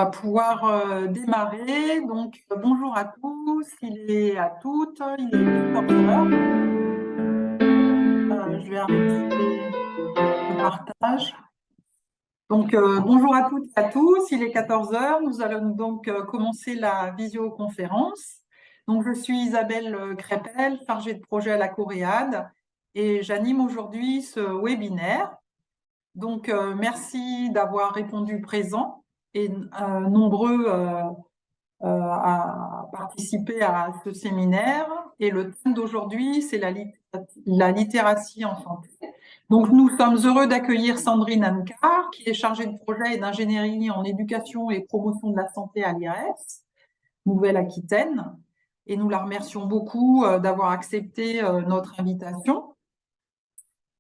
va pouvoir démarrer. Donc, bonjour à tous, à toutes, il est 14 heures. Je vais arrêter le partage. Donc, bonjour à toutes et à tous, il est 14 heures. Nous allons donc commencer la visioconférence. Donc, je suis Isabelle Crépel, chargée de projet à la Coréade, et j'anime aujourd'hui ce webinaire. Donc, merci d'avoir répondu présent et nombreux à participer à ce séminaire. Et le thème d'aujourd'hui, c'est la littératie en santé. Donc, nous sommes heureux d'accueillir Sandrine Ancar, qui est chargée de projet et d'ingénierie en éducation et promotion de la santé à l'IRES, Nouvelle-Aquitaine. Et nous la remercions beaucoup d'avoir accepté notre invitation.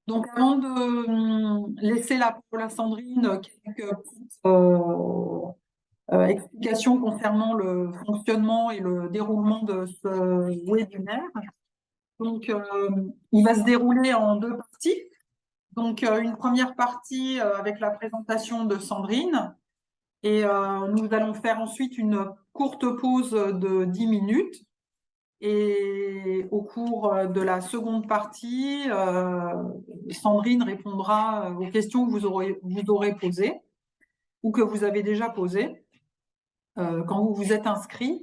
Donc, avant de laisser la parole à Sandrine, quelques petites explications concernant le fonctionnement et le déroulement de ce webinaire. Donc, il va se dérouler en deux parties. Donc, une première partie avec la présentation de Sandrine. Et nous allons faire ensuite une courte pause de 10 minutes. Et au cours de la seconde partie, Sandrine répondra aux questions que vous aurez posées ou que vous avez déjà posées quand vous vous êtes inscrit.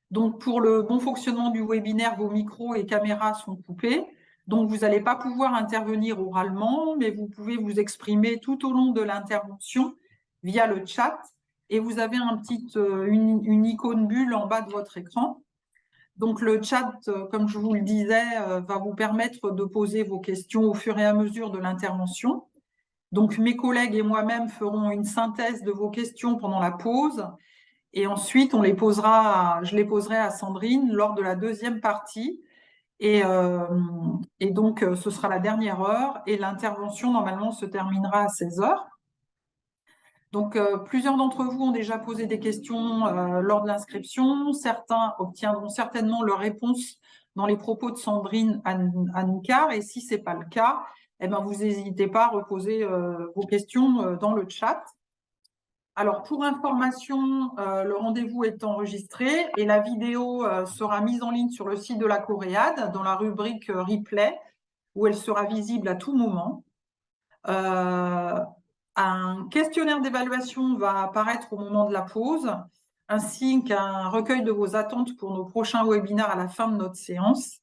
Donc, pour le bon fonctionnement du webinaire, vos micros et caméras sont coupés. Donc, vous n'allez pas pouvoir intervenir oralement, mais vous pouvez vous exprimer tout au long de l'intervention via le chat. Et vous avez une icône bulle en bas de votre écran. Donc, le chat, comme je vous le disais, va vous permettre de poser vos questions au fur et à mesure de l'intervention. Donc, mes collègues et moi-même ferons une synthèse de vos questions pendant la pause. Et ensuite, je les poserai à Sandrine lors de la deuxième partie. Et donc, ce sera la dernière heure. Et l'intervention, normalement, se terminera à 16 heures. Donc, plusieurs d'entre vous ont déjà posé des questions lors de l'inscription. Certains obtiendront certainement leur réponse dans les propos de Sandrine Ancar. Et si ce n'est pas le cas, eh ben, vous n'hésitez pas à reposer vos questions dans le chat. Alors, pour information, le rendez-vous est enregistré et la vidéo sera mise en ligne sur le site de la Coréade dans la rubrique replay où elle sera visible à tout moment. Un questionnaire d'évaluation va apparaître au moment de la pause, ainsi qu'un recueil de vos attentes pour nos prochains webinaires à la fin de notre séance.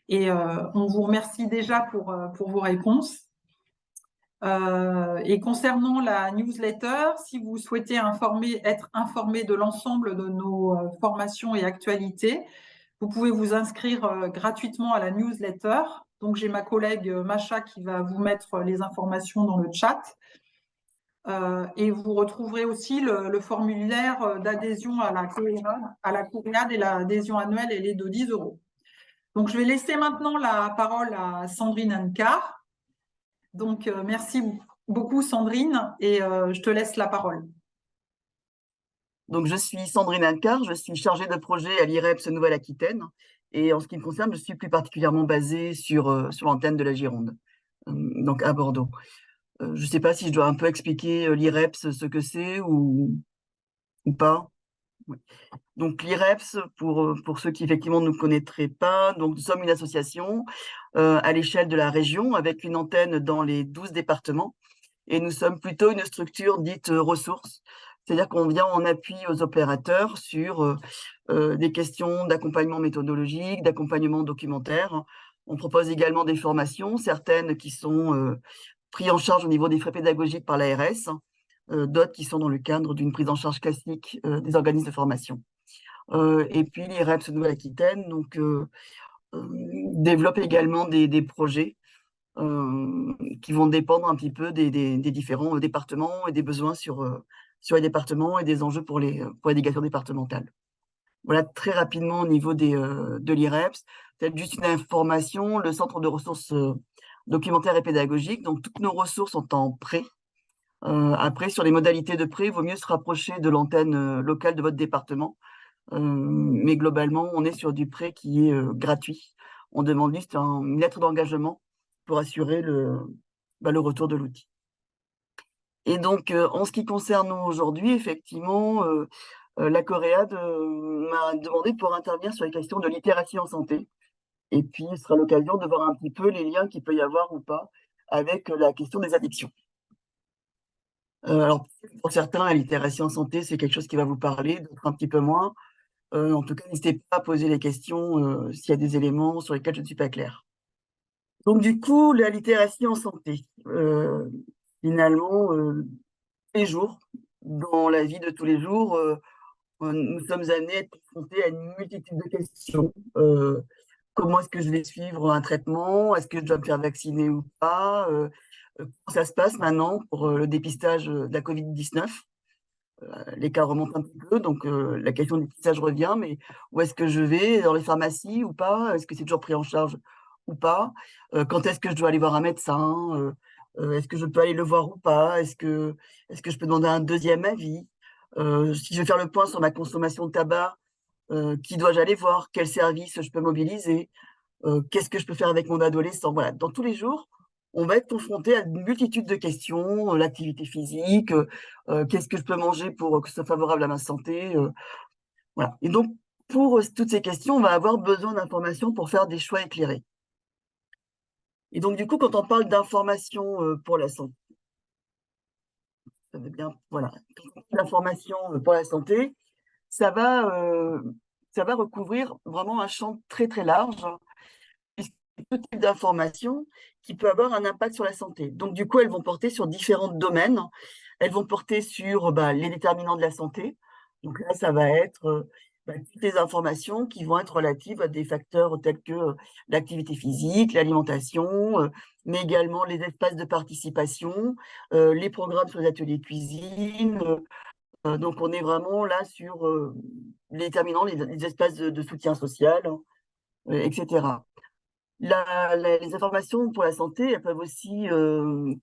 Et on vous remercie déjà pour vos réponses. Et concernant la newsletter, si vous souhaitez être informé de l'ensemble de nos formations et actualités, vous pouvez vous inscrire gratuitement à la newsletter. Donc, j'ai ma collègue Macha qui va vous mettre les informations dans le chat. Et vous retrouverez aussi le formulaire d'adhésion à la Coréade et l'adhésion annuelle, elle est de 10 €. Donc, je vais laisser maintenant la parole à Sandrine Ancar. Donc, merci beaucoup Sandrine et je te laisse la parole. Donc, je suis Sandrine Ancar, je suis chargée de projet à l'IREPS Nouvelle-Aquitaine. Et en ce qui me concerne, je suis plus particulièrement basée sur l'antenne de la Gironde, donc à Bordeaux. Je ne sais pas si je dois un peu expliquer l'IREPS, ce que c'est ou pas. Oui. Donc, l'IREPS, pour ceux qui effectivement ne nous connaîtraient pas, donc nous sommes une association à l'échelle de la région avec une antenne dans les 12 départements. Et nous sommes plutôt une structure dite ressources. C'est-à-dire qu'on vient en appui aux opérateurs sur des questions d'accompagnement méthodologique, d'accompagnement documentaire. On propose également des formations, certaines qui sont prises en charge au niveau des frais pédagogiques par l'ARS, d'autres qui sont dans le cadre d'une prise en charge classique des organismes de formation. Et puis l'IREPS Nouvelle-Aquitaine développe également des projets qui vont dépendre un petit peu des différents départements et des besoins sur les départements et des enjeux pour l'éducation départementale. Voilà très rapidement au niveau de l'IREPS. Peut-être juste une information, le centre de ressources documentaires et pédagogiques, donc toutes nos ressources sont en prêt. Après, sur les modalités de prêt, il vaut mieux se rapprocher de l'antenne locale de votre département. Mais globalement, on est sur du prêt qui est gratuit. On demande juste une lettre d'engagement pour assurer le retour de l'outil. Et donc, en ce qui concerne nous aujourd'hui, effectivement, la Coréade m'a demandé de pouvoir intervenir sur les questions de littératie en santé. Et puis, ce sera l'occasion de voir un petit peu les liens qu'il peut y avoir ou pas avec la question des addictions. Alors, pour certains, la littératie en santé, c'est quelque chose qui va vous parler, d'autres un petit peu moins. En tout cas, n'hésitez pas à poser les questions s'il y a des éléments sur lesquels je ne suis pas claire. Donc, du coup, la littératie en santé, finalement, tous les jours, dans la vie de tous les jours, nous sommes amenés à être confrontés à une multitude de questions. Comment est-ce que je vais suivre un traitement? Est-ce que je dois me faire vacciner ou pas? Comment ça se passe maintenant pour le dépistage de la Covid-19? Les cas remontent un petit peu, donc la question du dépistage revient, mais où est-ce que je vais? Dans les pharmacies ou pas? Est-ce que c'est toujours pris en charge ou pas? Quand est-ce que je dois aller voir un médecin? Est-ce que je peux aller le voir ou pas? Est-ce que je peux demander un deuxième avis? Si je veux faire le point sur ma consommation de tabac, qui dois-je aller voir? Quel service je peux mobiliser? Qu'est-ce que je peux faire avec mon adolescent? Voilà, dans tous les jours, on va être confronté à une multitude de questions, l'activité physique, qu'est-ce que je peux manger pour que ce soit favorable à ma santé? Voilà. Et donc, pour toutes ces questions, on va avoir besoin d'informations pour faire des choix éclairés. Et donc, du coup, quand on parle d'informations pour la santé, ça veut bien, voilà, quand on parle d'informations pour la santé, ça va, euh, ça va recouvrir vraiment un champ très très large, hein, puisque tout type d'informations qui peut avoir un impact sur la santé. Donc, du coup, elles vont porter sur différents domaines. Elles vont porter sur les déterminants de la santé. Donc là, ça va être toutes les informations qui vont être relatives à des facteurs tels que l'activité physique, l'alimentation, mais également les espaces de participation, les programmes sur les ateliers cuisine. Donc, on est vraiment là sur les déterminants, les espaces de soutien social, etc. Les informations pour la santé, elles peuvent aussi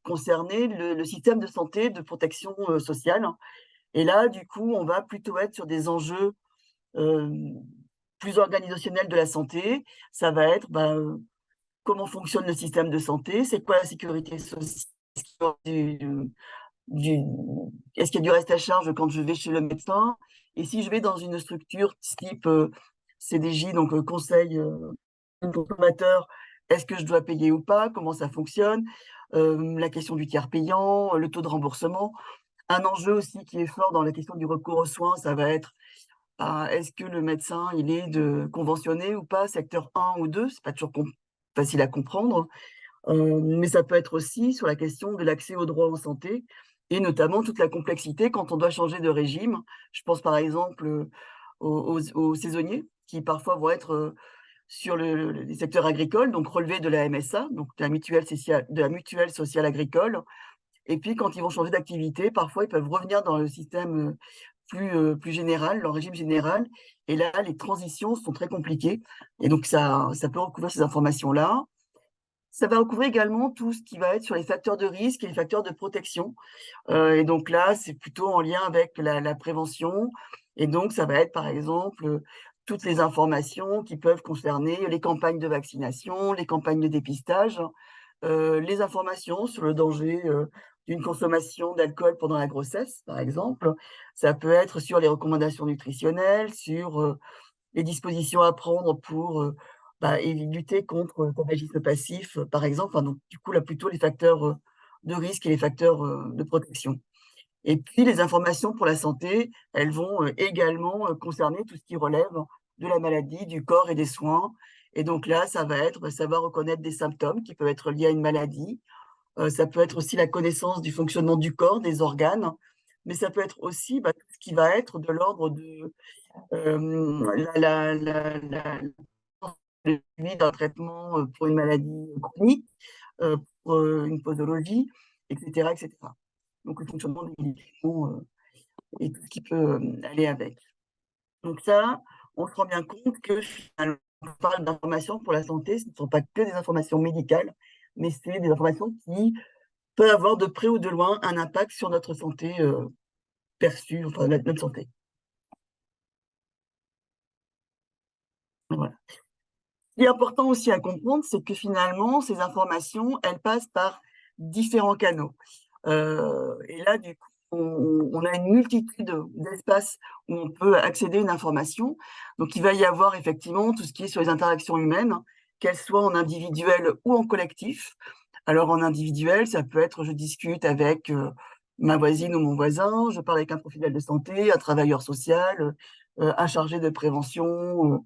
concerner le système de santé, de protection sociale. Et là, du coup, on va plutôt être sur des enjeux euh, plus organisationnels de la santé. Ça va être comment fonctionne le système de santé, c'est quoi la sécurité sociale, du, est-ce qu'il y a du reste à charge quand je vais chez le médecin, et si je vais dans une structure type CDJ, donc conseil consommateur, est-ce que je dois payer ou pas? Comment ça fonctionne? La question du tiers payant, le taux de remboursement. Un enjeu aussi qui est fort dans la question du recours aux soins, ça va être est-ce que le médecin il est conventionné ou pas, secteur 1 ou 2? C'est pas toujours facile à comprendre. Mais ça peut être aussi sur la question de l'accès aux droits en santé et notamment toute la complexité quand on doit changer de régime. Je pense par exemple aux saisonniers qui parfois vont être sur les secteurs agricoles, donc relevés de la MSA, donc de la mutuelle sociale agricole. Et puis quand ils vont changer d'activité, parfois ils peuvent revenir dans le système plus général, leur régime général. Et là, les transitions sont très compliquées. Et donc ça peut recouvrir ces informations-là. Ça va recouvrir également tout ce qui va être sur les facteurs de risque et les facteurs de protection. Et donc là, c'est plutôt en lien avec la prévention. Et donc, ça va être, par exemple, toutes les informations qui peuvent concerner les campagnes de vaccination, les campagnes de dépistage, les informations sur le danger d'une consommation d'alcool pendant la grossesse, par exemple. Ça peut être sur les recommandations nutritionnelles, sur les dispositions à prendre pour lutter contre le tabagisme passif, par exemple. Enfin, donc, du coup, là, plutôt les facteurs de risque et les facteurs de protection. Et puis, les informations pour la santé, elles vont également concerner tout ce qui relève de la maladie, du corps et des soins. Et donc là, ça va être savoir reconnaître des symptômes qui peuvent être liés à une maladie. Ça peut être aussi la connaissance du fonctionnement du corps, des organes. Mais ça peut être aussi tout ce qui va être de l'ordre de le suivi d'un traitement pour une maladie chronique, pour une posologie, etc., etc. Donc, le fonctionnement des médicaments et tout ce qui peut aller avec. Donc ça, on se rend bien compte que finalement, on parle d'informations pour la santé, ce ne sont pas que des informations médicales, mais c'est des informations qui peuvent avoir de près ou de loin un impact sur notre santé perçue, enfin notre santé. Voilà. Ce qui est important aussi à comprendre, c'est que finalement, ces informations, elles passent par différents canaux. Et là, du coup, on a une multitude d'espaces où on peut accéder à une information. Donc, il va y avoir effectivement tout ce qui est sur les interactions humaines, qu'elles soient en individuel ou en collectif. Alors, en individuel, ça peut être je discute avec ma voisine ou mon voisin, je parle avec un professionnel de santé, un travailleur social, un chargé de prévention.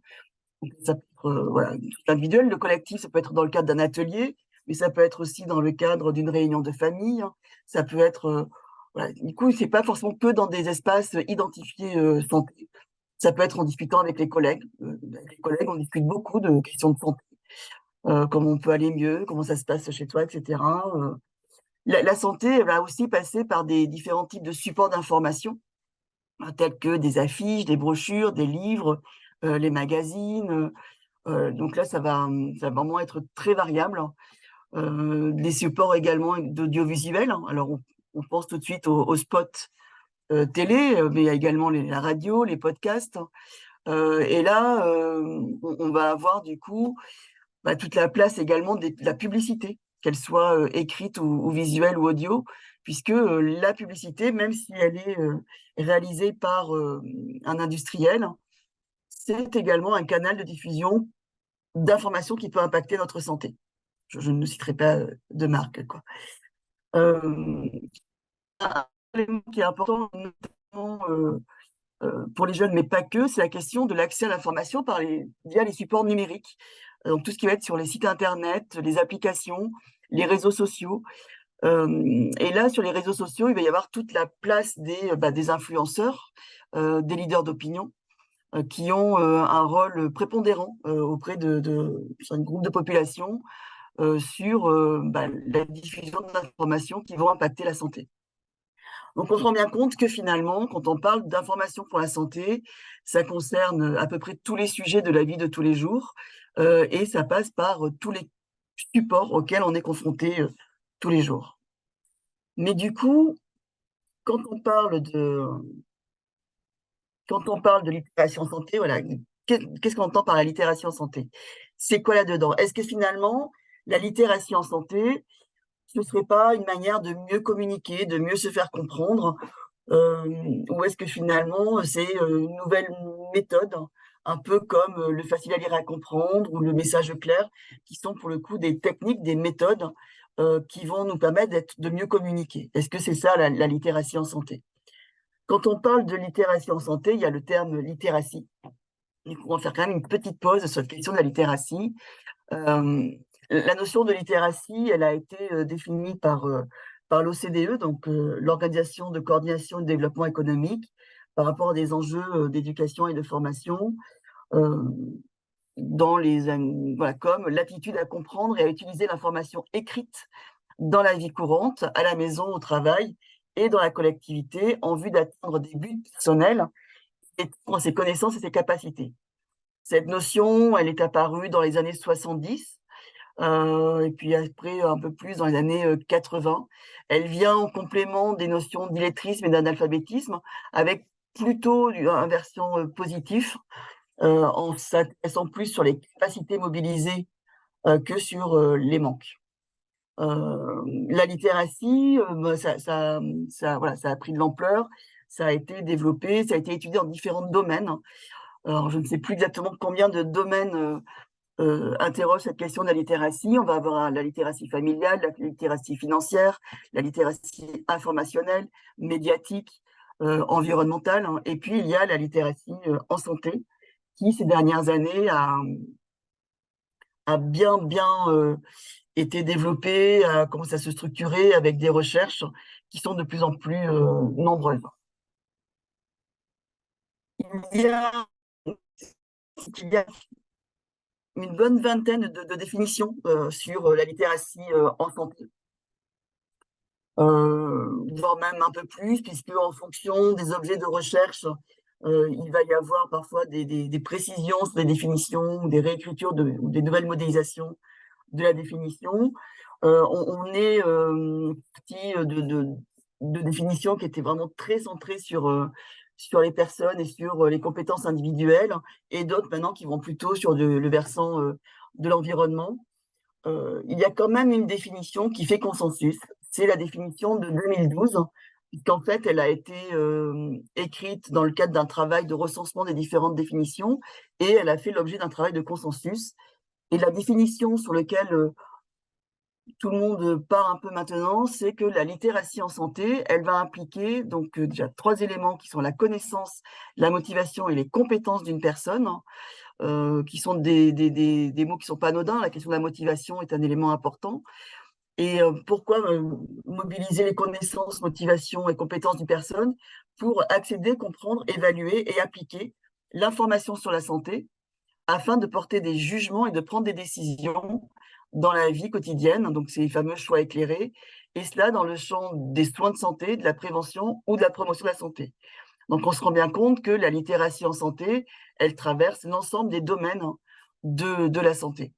Ça peut être voilà, individuel. Le collectif, ça peut être dans le cadre d'un atelier, mais ça peut être aussi dans le cadre d'une réunion de famille, hein. Ça peut être, voilà. Du coup, c'est pas forcément que dans des espaces identifiés santé. Ça peut être en discutant avec les collègues. Avec les collègues, on discute beaucoup de questions de santé, comment on peut aller mieux, comment ça se passe chez toi, etc. La santé, elle va aussi passer par des différents types de supports d'information, tels que des affiches, des brochures, des livres, les magazines. Donc là, ça va vraiment être très variable, hein. Des supports également d'audiovisuel, hein. Alors on pense tout de suite aux spots télé, mais il y a également la radio, les podcasts. Et là, on va avoir du coup toute la place également de la publicité, qu'elle soit écrite ou visuelle ou audio, puisque la publicité, même si elle est réalisée par un industriel, c'est également un canal de diffusion d'informations qui peut impacter notre santé. Je ne citerai pas de marque, quoi. Un élément qui est important, notamment pour les jeunes, mais pas que, c'est la question de l'accès à l'information via les supports numériques. Donc tout ce qui va être sur les sites internet, les applications, les réseaux sociaux. Et là, sur les réseaux sociaux, il va y avoir toute la place des influenceurs, des leaders d'opinion, qui ont un rôle prépondérant auprès sur un groupe de population sur la diffusion d'informations qui vont impacter la santé. Donc, on se rend bien compte que finalement, quand on parle d'information pour la santé, ça concerne à peu près tous les sujets de la vie de tous les jours et ça passe par tous les supports auxquels on est confronté tous les jours. Mais du coup, quand on parle de, quand on parle de littératie en santé, voilà, qu'est-ce qu'on entend par la littératie en santé? C'est quoi là-dedans? Est-ce que finalement, la littératie en santé, ce ne serait pas une manière de mieux communiquer, de mieux se faire comprendre, ou est-ce que finalement, c'est une nouvelle méthode, un peu comme le facile à lire et à comprendre ou le message clair, qui sont pour le coup des techniques, des méthodes qui vont nous permettre de mieux communiquer? Est-ce que c'est ça la littératie en santé? Quand on parle de littératie en santé, il y a le terme littératie. Du coup, on va faire quand même une petite pause sur cette question de la littératie. La notion de littératie, elle a été définie par l'OCDE, donc l'Organisation de coordination et de développement économique, par rapport à des enjeux d'éducation et de formation, euh, voilà, comme l'aptitude à comprendre et à utiliser l'information écrite dans la vie courante, à la maison, au travail et dans la collectivité, en vue d'atteindre des buts personnels et pour ses connaissances et ses capacités. Cette notion, elle est apparue dans les années 70, et puis après un peu plus dans les années 80. Elle vient en complément des notions d'illettrisme et d'analphabétisme, avec plutôt une version positive, en s'intéressant plus sur les capacités mobilisées que sur les manques. La littératie, voilà, ça a pris de l'ampleur, ça a été développé, ça a été étudié dans différents domaines. Alors, je ne sais plus exactement combien de domaines interroge cette question de la littératie. On va avoir la littératie familiale, la littératie financière, la littératie informationnelle, médiatique, environnementale, hein. Et puis, il y a la littératie en santé, qui, ces dernières années, a bien été développée, a commencé à se structurer avec des recherches qui sont de plus en plus nombreuses. Il y a, il y a une bonne vingtaine de définitions sur la littératie en santé. Voire même un peu plus, puisque en fonction des objets de recherche, il va y avoir parfois des précisions sur des définitions, des réécritures ou des nouvelles modélisations de la définition. On est parti de définitions qui étaient vraiment très centrées sur les personnes et sur les compétences individuelles, et d'autres maintenant qui vont plutôt sur le versant de l'environnement. Il y a quand même une définition qui fait consensus, c'est la définition de 2012, puisqu'en fait, elle a été écrite dans le cadre d'un travail de recensement des différentes définitions et elle a fait l'objet d'un travail de consensus. Et la définition sur laquelle tout le monde part un peu maintenant, c'est que la littératie en santé, elle va impliquer donc déjà 3 éléments qui sont la connaissance, la motivation et les compétences d'une personne, qui sont des mots qui sont pas anodins. La question de la motivation est un élément important. Et pourquoi mobiliser les connaissances, motivations et compétences d'une personne pour accéder, comprendre, évaluer et appliquer l'information sur la santé afin de porter des jugements et de prendre des décisions dans la vie quotidienne, donc ces fameux choix éclairés, et cela dans le champ des soins de santé, de la prévention ou de la promotion de la santé. Donc on se rend bien compte que la littératie en santé, elle traverse l'ensemble des domaines de la santé,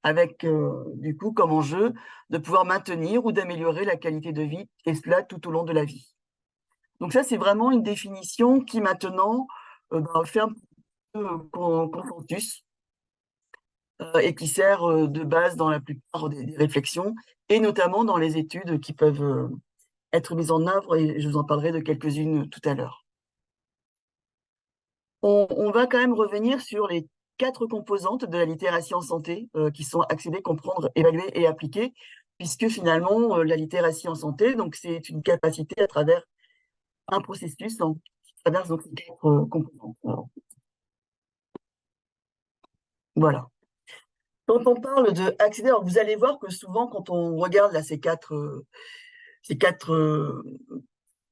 avec du coup comme enjeu de pouvoir maintenir ou d'améliorer la qualité de vie, et cela tout au long de la vie. Donc ça, c'est vraiment une définition qui maintenant fait un peu consensus et qui sert de base dans la plupart des réflexions, et notamment dans les études qui peuvent être mises en œuvre, et je vous en parlerai de quelques-unes tout à l'heure. On va quand même revenir sur les 4 composantes de la littératie en santé qui sont accéder, comprendre, évaluer et appliquer, puisque finalement, la littératie en santé, donc c'est une capacité à travers un processus qui traverse donc ces 4 composantes. Alors, voilà. Quand on parle de accéder, alors vous allez voir que souvent, quand on regarde là, ces quatre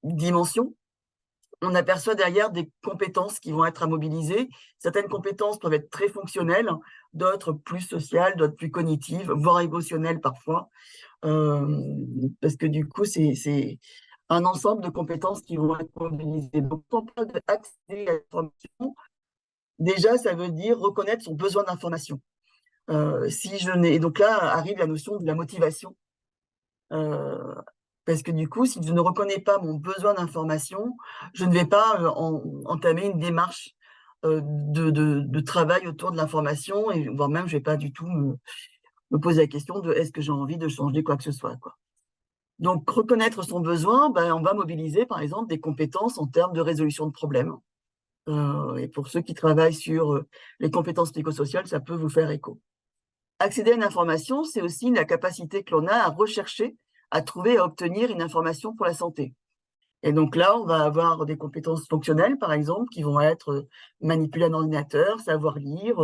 dimensions, on aperçoit derrière des compétences qui vont être à mobiliser. Certaines compétences peuvent être très fonctionnelles, d'autres plus sociales, d'autres plus cognitives, voire émotionnelles parfois, parce que du coup, c'est un ensemble de compétences qui vont être mobilisées. Donc, quand on parle d'accéder à l'information, déjà, ça veut dire reconnaître son besoin d'information. Si je n'ai, et donc là arrive la notion de la motivation. Parce que du coup, si je ne reconnais pas mon besoin d'information, je ne vais pas entamer une démarche de travail autour de l'information, et voire même, je ne vais pas du tout me poser la question de est-ce que j'ai envie de changer quoi que ce soit, quoi. Donc, reconnaître son besoin, ben, on va mobiliser, par exemple, des compétences en termes de résolution de problèmes. Et pour ceux qui travaillent sur les compétences psychosociales, ça peut vous faire écho. Accéder à une information, c'est aussi la capacité que l'on a à rechercher, à trouver, à obtenir une information pour la santé. Et donc là, on va avoir des compétences fonctionnelles, par exemple, qui vont être manipuler un ordinateur, savoir lire,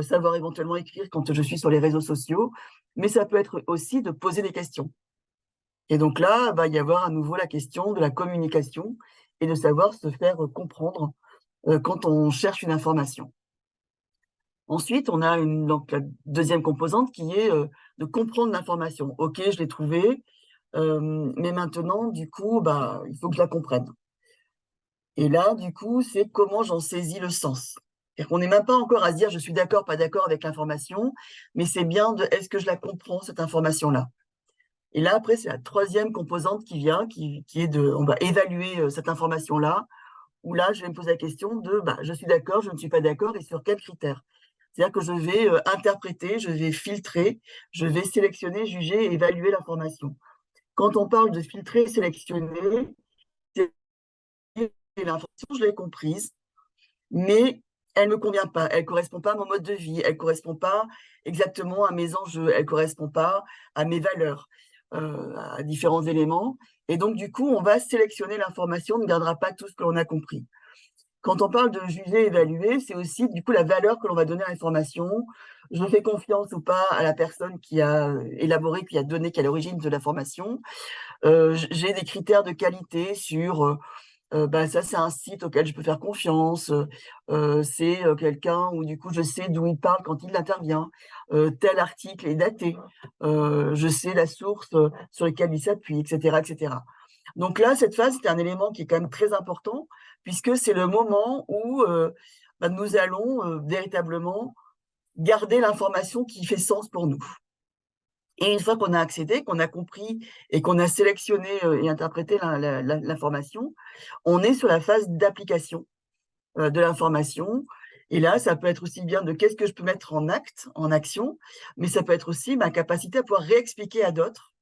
savoir éventuellement écrire quand je suis sur les réseaux sociaux, mais ça peut être aussi de poser des questions. Et donc là, il va y avoir à nouveau la question de la communication et de savoir se faire comprendre quand on cherche une information. Ensuite, on a donc la deuxième composante qui est de comprendre l'information. Ok, je l'ai trouvée, mais maintenant, du coup, bah, il faut que je la comprenne. Et là, du coup, c'est comment j'en saisis le sens. C'est-à-dire qu'on n'est même pas encore à se dire je suis d'accord, pas d'accord avec l'information, mais c'est bien de est-ce que je la comprends, cette information-là. Et là, après, c'est la troisième composante qui vient, qui est on va évaluer cette information-là, où là, je vais me poser la question de bah, je suis d'accord, je ne suis pas d'accord, et sur quels critères. C'est-à-dire que je vais interpréter, je vais filtrer, je vais sélectionner, juger et évaluer l'information. Quand on parle de filtrer et sélectionner, c'est l'information, je l'ai comprise, mais elle ne me convient pas, elle ne correspond pas à mon mode de vie, elle ne correspond pas exactement à mes enjeux, elle ne correspond pas à mes valeurs, à différents éléments. Et donc, du coup, on va sélectionner l'information, on ne gardera pas tout ce que l'on a compris. Quand on parle de juger, évaluer, c'est aussi du coup la valeur que l'on va donner à l'information. Je fais confiance ou pas à la personne qui a élaboré, qui a donné, qui est à l'origine de l'information. J'ai des critères de qualité sur bah, ça, c'est un site auquel je peux faire confiance. C'est quelqu'un où du coup je sais d'où il parle quand il intervient. Tel article est daté. Je sais la source sur laquelle il s'appuie, etc., etc. Donc là, cette phase, c'est un élément qui est quand même très important, puisque c'est le moment où bah, nous allons véritablement garder l'information qui fait sens pour nous. Et une fois qu'on a accédé, qu'on a compris et qu'on a sélectionné et interprété l'information, on est sur la phase d'application de l'information. Et là, ça peut être aussi bien de qu'est-ce que je peux mettre en acte, en action, mais ça peut être aussi ma capacité à pouvoir réexpliquer à d'autres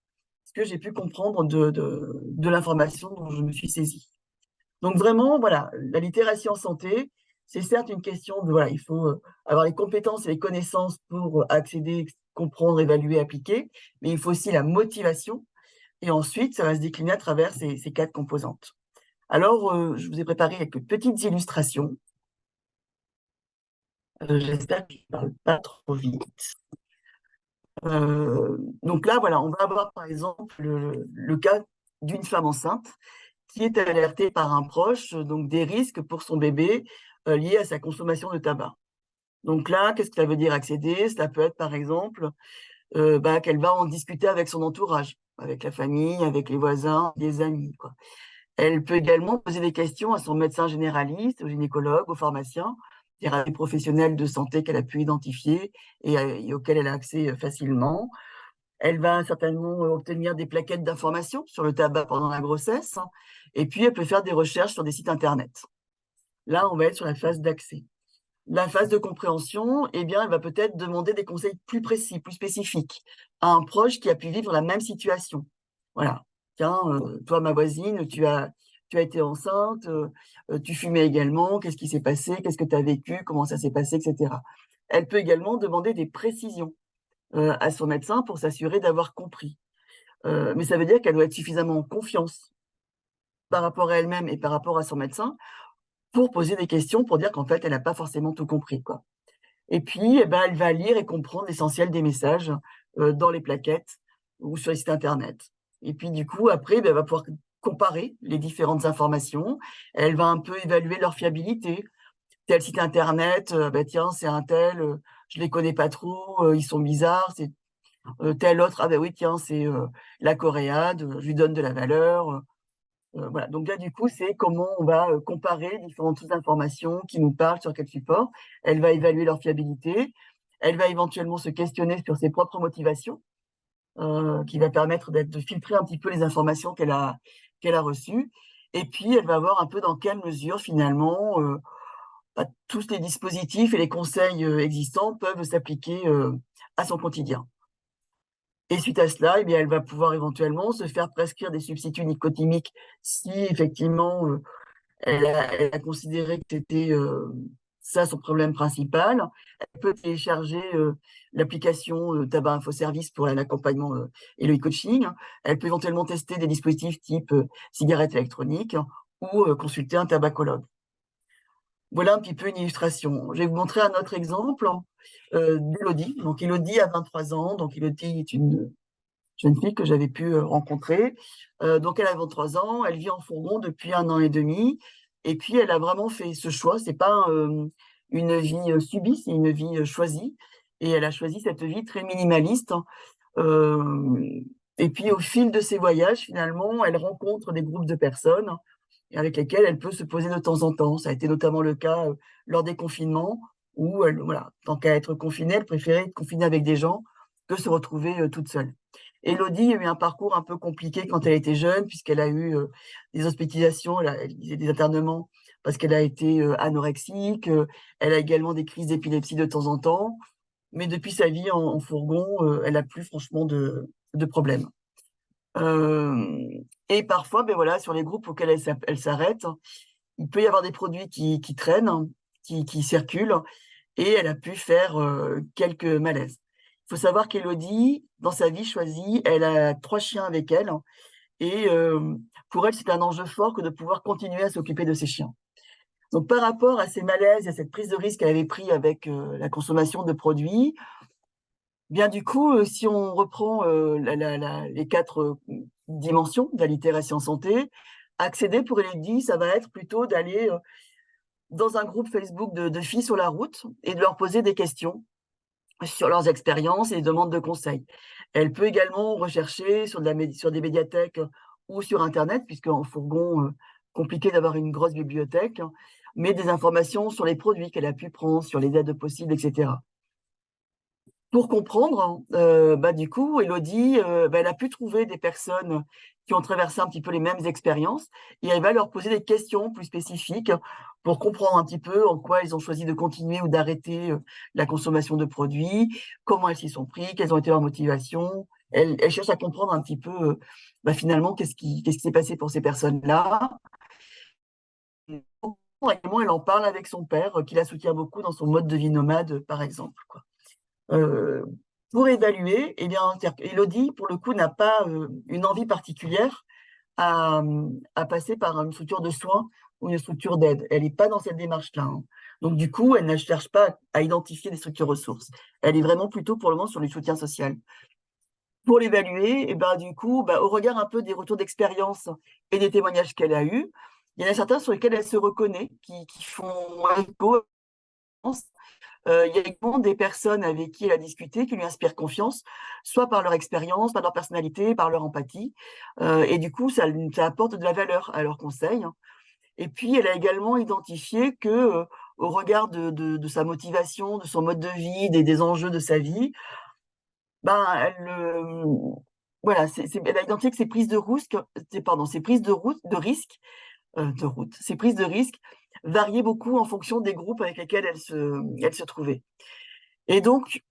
ce que j'ai pu comprendre de l'information dont je me suis saisie. Donc vraiment, voilà, la littératie en santé, c'est certes une question de, voilà, il faut avoir les compétences et les connaissances pour accéder, comprendre, évaluer, appliquer, mais il faut aussi la motivation. Et ensuite, ça va se décliner à travers ces 4 composantes. Alors, je vous ai préparé quelques petites illustrations. J'espère que je ne parle pas trop vite. Donc là, voilà, on va avoir par exemple le cas d'une femme enceinte qui est alertée par un proche, donc des risques pour son bébé liés à sa consommation de tabac. Donc là, qu'est-ce que ça veut dire accéder? Cela peut être par exemple qu'elle va en discuter avec son entourage, avec la famille, avec les voisins, les amis, quoi. Elle peut également poser des questions à son médecin généraliste, au gynécologue, au pharmacien, c'est-à-dire à des professionnels de santé qu'elle a pu identifier et auxquels elle a accès facilement. Elle va certainement obtenir des plaquettes d'information sur le tabac pendant la grossesse, hein, et puis elle peut faire des recherches sur des sites internet. Là, on va être sur la phase d'accès. La phase de compréhension, eh bien, elle va peut-être demander des conseils plus précis, plus spécifiques à un proche qui a pu vivre la même situation. Voilà. Tiens, toi, ma voisine, tu as été enceinte, tu fumais également, qu'est-ce qui s'est passé, qu'est-ce que tu as vécu, comment ça s'est passé, etc. Elle peut également demander des précisions à son médecin pour s'assurer d'avoir compris. Mais ça veut dire qu'elle doit être suffisamment en confiance par rapport à elle-même et par rapport à son médecin pour poser des questions, pour dire qu'en fait, elle n'a pas forcément tout compris, quoi. Et puis, eh ben, elle va lire et comprendre l'essentiel des messages dans les plaquettes ou sur les sites internet. Et puis, du coup, après, ben, elle va pouvoir comparer les différentes informations. Elle va un peu évaluer leur fiabilité. Tel site internet, ben, tiens, c'est un tel, je les connais pas trop, ils sont bizarres. C'est tel autre, ah ben oui, tiens, c'est la Coréade, je lui donne de la valeur. Voilà. Donc là, du coup, c'est comment on va comparer différentes informations qui nous parlent sur quel support. Elle va évaluer leur fiabilité. Elle va éventuellement se questionner sur ses propres motivations, qui va permettre de filtrer un petit peu les informations qu'elle a reçues. Et puis, elle va voir un peu dans quelle mesure, finalement, tous les dispositifs et les conseils existants peuvent s'appliquer à son quotidien. Et suite à cela, eh bien, elle va pouvoir éventuellement se faire prescrire des substituts nicotiniques si effectivement elle a considéré que c'était ça son problème principal. Elle peut télécharger l'application Tabac Info Service pour l'accompagnement et le e-coaching. Elle peut éventuellement tester des dispositifs type cigarette électronique ou consulter un tabacologue. Voilà un petit peu une illustration. Je vais vous montrer un autre exemple d'Élodie. Donc Élodie a 23 ans. Donc Élodie est une jeune fille que j'avais pu rencontrer. Donc elle a 23 ans, elle vit en fourgon depuis 1 an et demi. Et puis elle a vraiment fait ce choix. C'est pas une vie subie, c'est une vie choisie. Et elle a choisi cette vie très minimaliste, hein. Et puis au fil de ses voyages, finalement, elle rencontre des groupes de personnes avec lesquelles elle peut se poser de temps en temps. Ça a été notamment le cas lors des confinements, où elle, voilà, tant qu'à être confinée, elle préférait être confinée avec des gens que se retrouver toute seule. Élodie a eu un parcours un peu compliqué quand elle était jeune, puisqu'elle a eu des hospitalisations, elle disait des internements, parce qu'elle a été anorexique. Elle a également des crises d'épilepsie de temps en temps. Mais depuis sa vie en fourgon, elle n'a plus franchement de problème. Et parfois, ben voilà, sur les groupes auxquels elle s'arrête, il peut y avoir des produits qui traînent, qui circulent, et elle a pu faire quelques malaises. Il faut savoir qu'Élodie, dans sa vie choisie, elle a 3 chiens avec elle, et pour elle, c'est un enjeu fort que de pouvoir continuer à s'occuper de ses chiens. Donc par rapport à ces malaises et à cette prise de risque qu'elle avait pris avec la consommation de produits, bien du coup, si on reprend les 4 dimensions de la littératie en santé, accéder pour Élodie, ça va être plutôt d'aller dans un groupe Facebook de filles sur la route et de leur poser des questions sur leurs expériences et les demandes de conseils. Elle peut également rechercher sur des médiathèques ou sur internet, puisqu'en fourgon, compliqué d'avoir une grosse bibliothèque, hein, mais des informations sur les produits qu'elle a pu prendre, sur les aides possibles, etc. Pour comprendre, du coup, Élodie, elle a pu trouver des personnes qui ont traversé un petit peu les mêmes expériences, et elle va leur poser des questions plus spécifiques pour comprendre un petit peu en quoi elles ont choisi de continuer ou d'arrêter la consommation de produits, comment elles s'y sont pris, quelles ont été leurs motivations, elle cherche à comprendre un petit peu, finalement, qu'est-ce qui s'est passé pour ces personnes-là. Également, elle en parle avec son père, qui la soutient beaucoup dans son mode de vie nomade, par exemple, quoi. Euh, pour évaluer, eh bien, Élodie, pour le coup, n'a pas une envie particulière à, à passer par une structure de soins ou une structure d'aide. Elle n'est pas dans cette démarche-là, hein. Donc, du coup, elle ne cherche pas à identifier des structures ressources. Elle est vraiment plutôt, pour le moment, sur le soutien social. Pour l'évaluer, et ben, du coup, au regard un peu des retours d'expérience et des témoignages qu'elle a eus, il y en a certains sur lesquels elle se reconnaît, qui font écho. Il y a également des personnes avec qui elle a discuté qui lui inspirent confiance, soit par leur expérience, par leur personnalité, par leur empathie. Et du coup, ça apporte de la valeur à leurs conseils. Et puis, elle a également identifié que, au regard de sa motivation, de son mode de vie, des enjeux de sa vie, voilà, elle a identifié que ses prises de risque, ses prises ses prises de risque variaient beaucoup en fonction des groupes avec lesquels elle se trouvait. Et donc,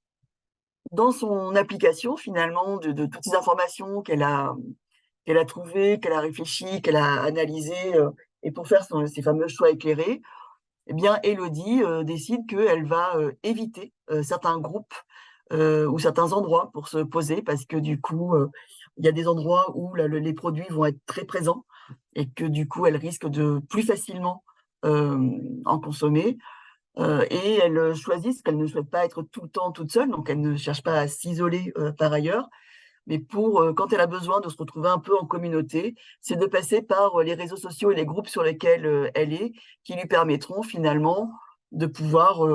dans son application, finalement, de toutes ces informations qu'elle a trouvées, qu'elle a réfléchies, qu'elle a analysées, et pour faire ses fameux choix éclairés, eh bien, Élodie décide qu'elle va éviter certains groupes ou certains endroits pour se poser, parce que du coup, il y a des endroits où les produits vont être très présents et que du coup, elle risque de plus facilement en consommer. Et elle choisit, qu'elle ne souhaite pas être tout le temps toute seule, donc elle ne cherche pas à s'isoler par ailleurs, mais quand elle a besoin de se retrouver un peu en communauté, c'est de passer par les réseaux sociaux et les groupes sur lesquels elle est, qui lui permettront finalement de pouvoir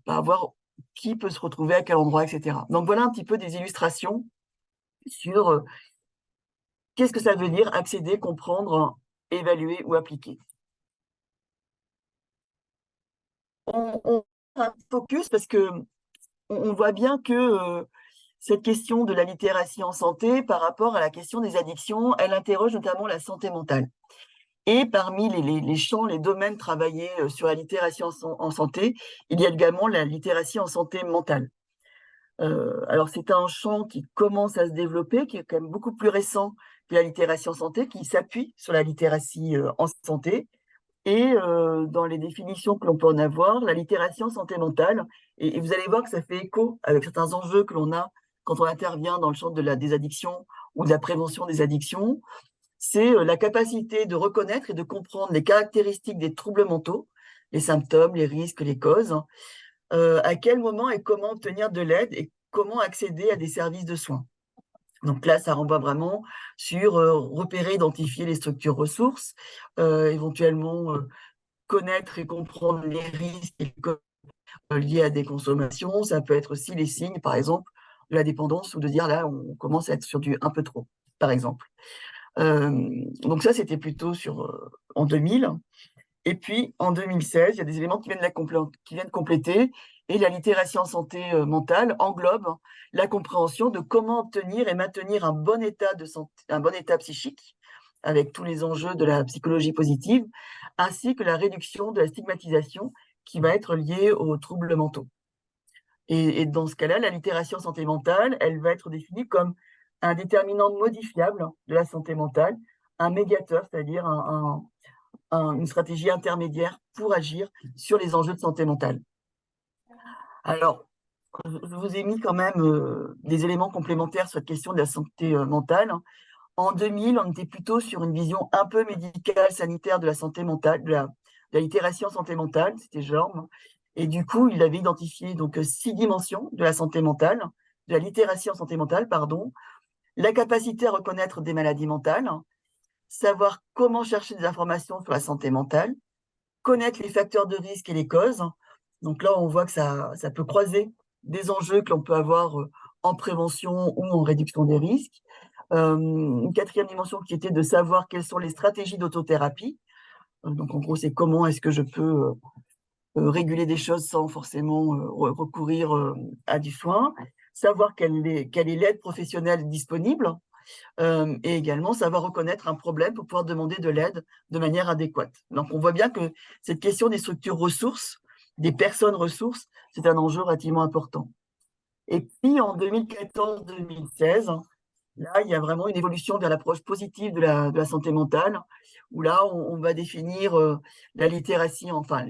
voir qui peut se retrouver à quel endroit, etc. Donc voilà un petit peu des illustrations sur qu'est-ce que ça veut dire accéder, comprendre, évaluer ou appliquer. On a un focus parce que on voit bien que cette question de la littératie en santé par rapport à la question des addictions, elle interroge notamment la santé mentale. Et parmi les champs, les domaines travaillés sur la littératie en santé, il y a également la littératie en santé mentale. Alors c'est un champ qui commence à se développer, qui est quand même beaucoup plus récent que la littératie en santé, qui s'appuie sur la littératie en santé. Et dans les définitions que l'on peut en avoir, la littératie en santé mentale, et vous allez voir que ça fait écho avec certains enjeux que l'on a quand on intervient dans le champ des addictions ou de la prévention des addictions, c'est la capacité de reconnaître et de comprendre les caractéristiques des troubles mentaux, les symptômes, les risques, les causes, à quel moment et comment obtenir de l'aide et comment accéder à des services de soins. Donc là, ça renvoie vraiment sur repérer, identifier les structures ressources, éventuellement connaître et comprendre les risques liés à des consommations. Ça peut être aussi les signes, par exemple, de la dépendance ou de dire là, on commence à être sur du un peu trop, par exemple. Donc ça, c'était plutôt en 2000. Et puis, en 2016, il y a des éléments qui viennent compléter. Et la littératie en santé mentale englobe la compréhension de comment obtenir et maintenir un bon état de santé, un bon état psychique, avec tous les enjeux de la psychologie positive, ainsi que la réduction de la stigmatisation qui va être liée aux troubles mentaux. Et dans ce cas-là, la littératie en santé mentale, elle va être définie comme un déterminant modifiable de la santé mentale, un médiateur, c'est-à-dire une stratégie intermédiaire pour agir sur les enjeux de santé mentale. Alors, je vous ai mis quand même des éléments complémentaires sur la question de la santé mentale. En 2000, on était plutôt sur une vision un peu médicale, sanitaire de la santé mentale, de la littératie en santé mentale, c'était Jorm. Et du coup, il avait identifié donc 6 dimensions de la santé mentale, de la littératie en santé mentale, pardon. La capacité à reconnaître des maladies mentales, savoir comment chercher des informations sur la santé mentale, connaître les facteurs de risque et les causes. Donc là, on voit que ça peut croiser des enjeux que l'on peut avoir en prévention ou en réduction des risques. Une quatrième dimension qui était de savoir quelles sont les stratégies d'autothérapie. Donc en gros, c'est comment est-ce que je peux réguler des choses sans forcément recourir à du soin. Savoir quelle est l'aide professionnelle disponible. Et également savoir reconnaître un problème pour pouvoir demander de l'aide de manière adéquate. Donc on voit bien que cette question des structures ressources, des personnes ressources, c'est un enjeu relativement important. Et puis en 2014-2016, Là, il y a vraiment une évolution vers l'approche positive de la santé mentale, où là, on va définir la littératie, enfin,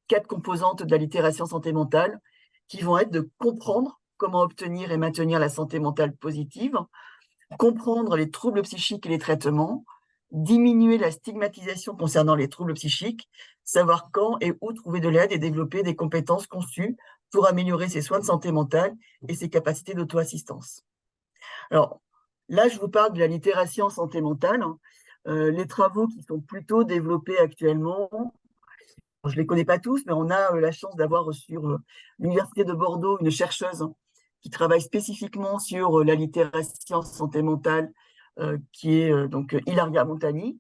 4 composantes de la littératie en santé mentale, qui vont être de comprendre comment obtenir et maintenir la santé mentale positive, comprendre les troubles psychiques et les traitements, diminuer la stigmatisation concernant les troubles psychiques, savoir quand et où trouver de l'aide et développer des compétences conçues pour améliorer ses soins de santé mentale et ses capacités d'auto-assistance. Alors, là, je vous parle de la littératie en santé mentale. Les travaux qui sont plutôt développés actuellement, je ne les connais pas tous, mais on a la chance d'avoir sur l'Université de Bordeaux une chercheuse qui travaille spécifiquement sur la littératie en santé mentale, qui est donc Ilaria Montani,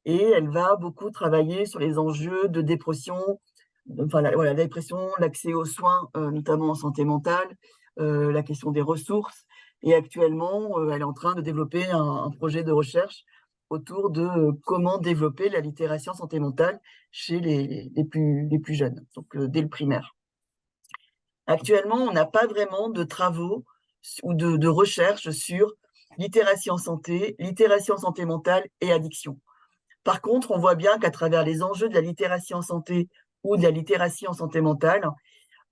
et elle va beaucoup travailler sur les enjeux de dépression, enfin voilà, la dépression, l'accès aux soins, notamment en santé mentale, la question des ressources. Et actuellement, elle est en train de développer un projet de recherche autour de comment développer la littératie en santé mentale chez les plus jeunes, donc dès le primaire. Actuellement, on n'a pas vraiment de travaux ou de recherche sur littératie en santé mentale et addiction. Par contre, on voit bien qu'à travers les enjeux de la littératie en santé ou de la littératie en santé mentale,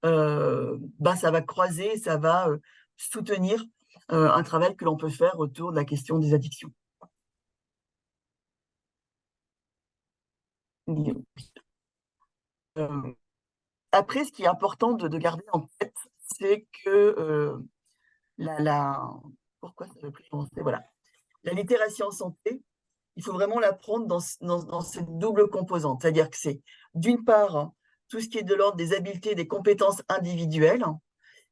ça va croiser, ça va soutenir un travail que l'on peut faire autour de la question des addictions. Après, ce qui est important de garder en tête, c'est que pourquoi ça ne veut plus avancer, voilà. La littératie en santé, il faut vraiment la prendre dans cette double composante. C'est-à-dire que c'est, d'une part, tout ce qui est de l'ordre des habiletés, des compétences individuelles.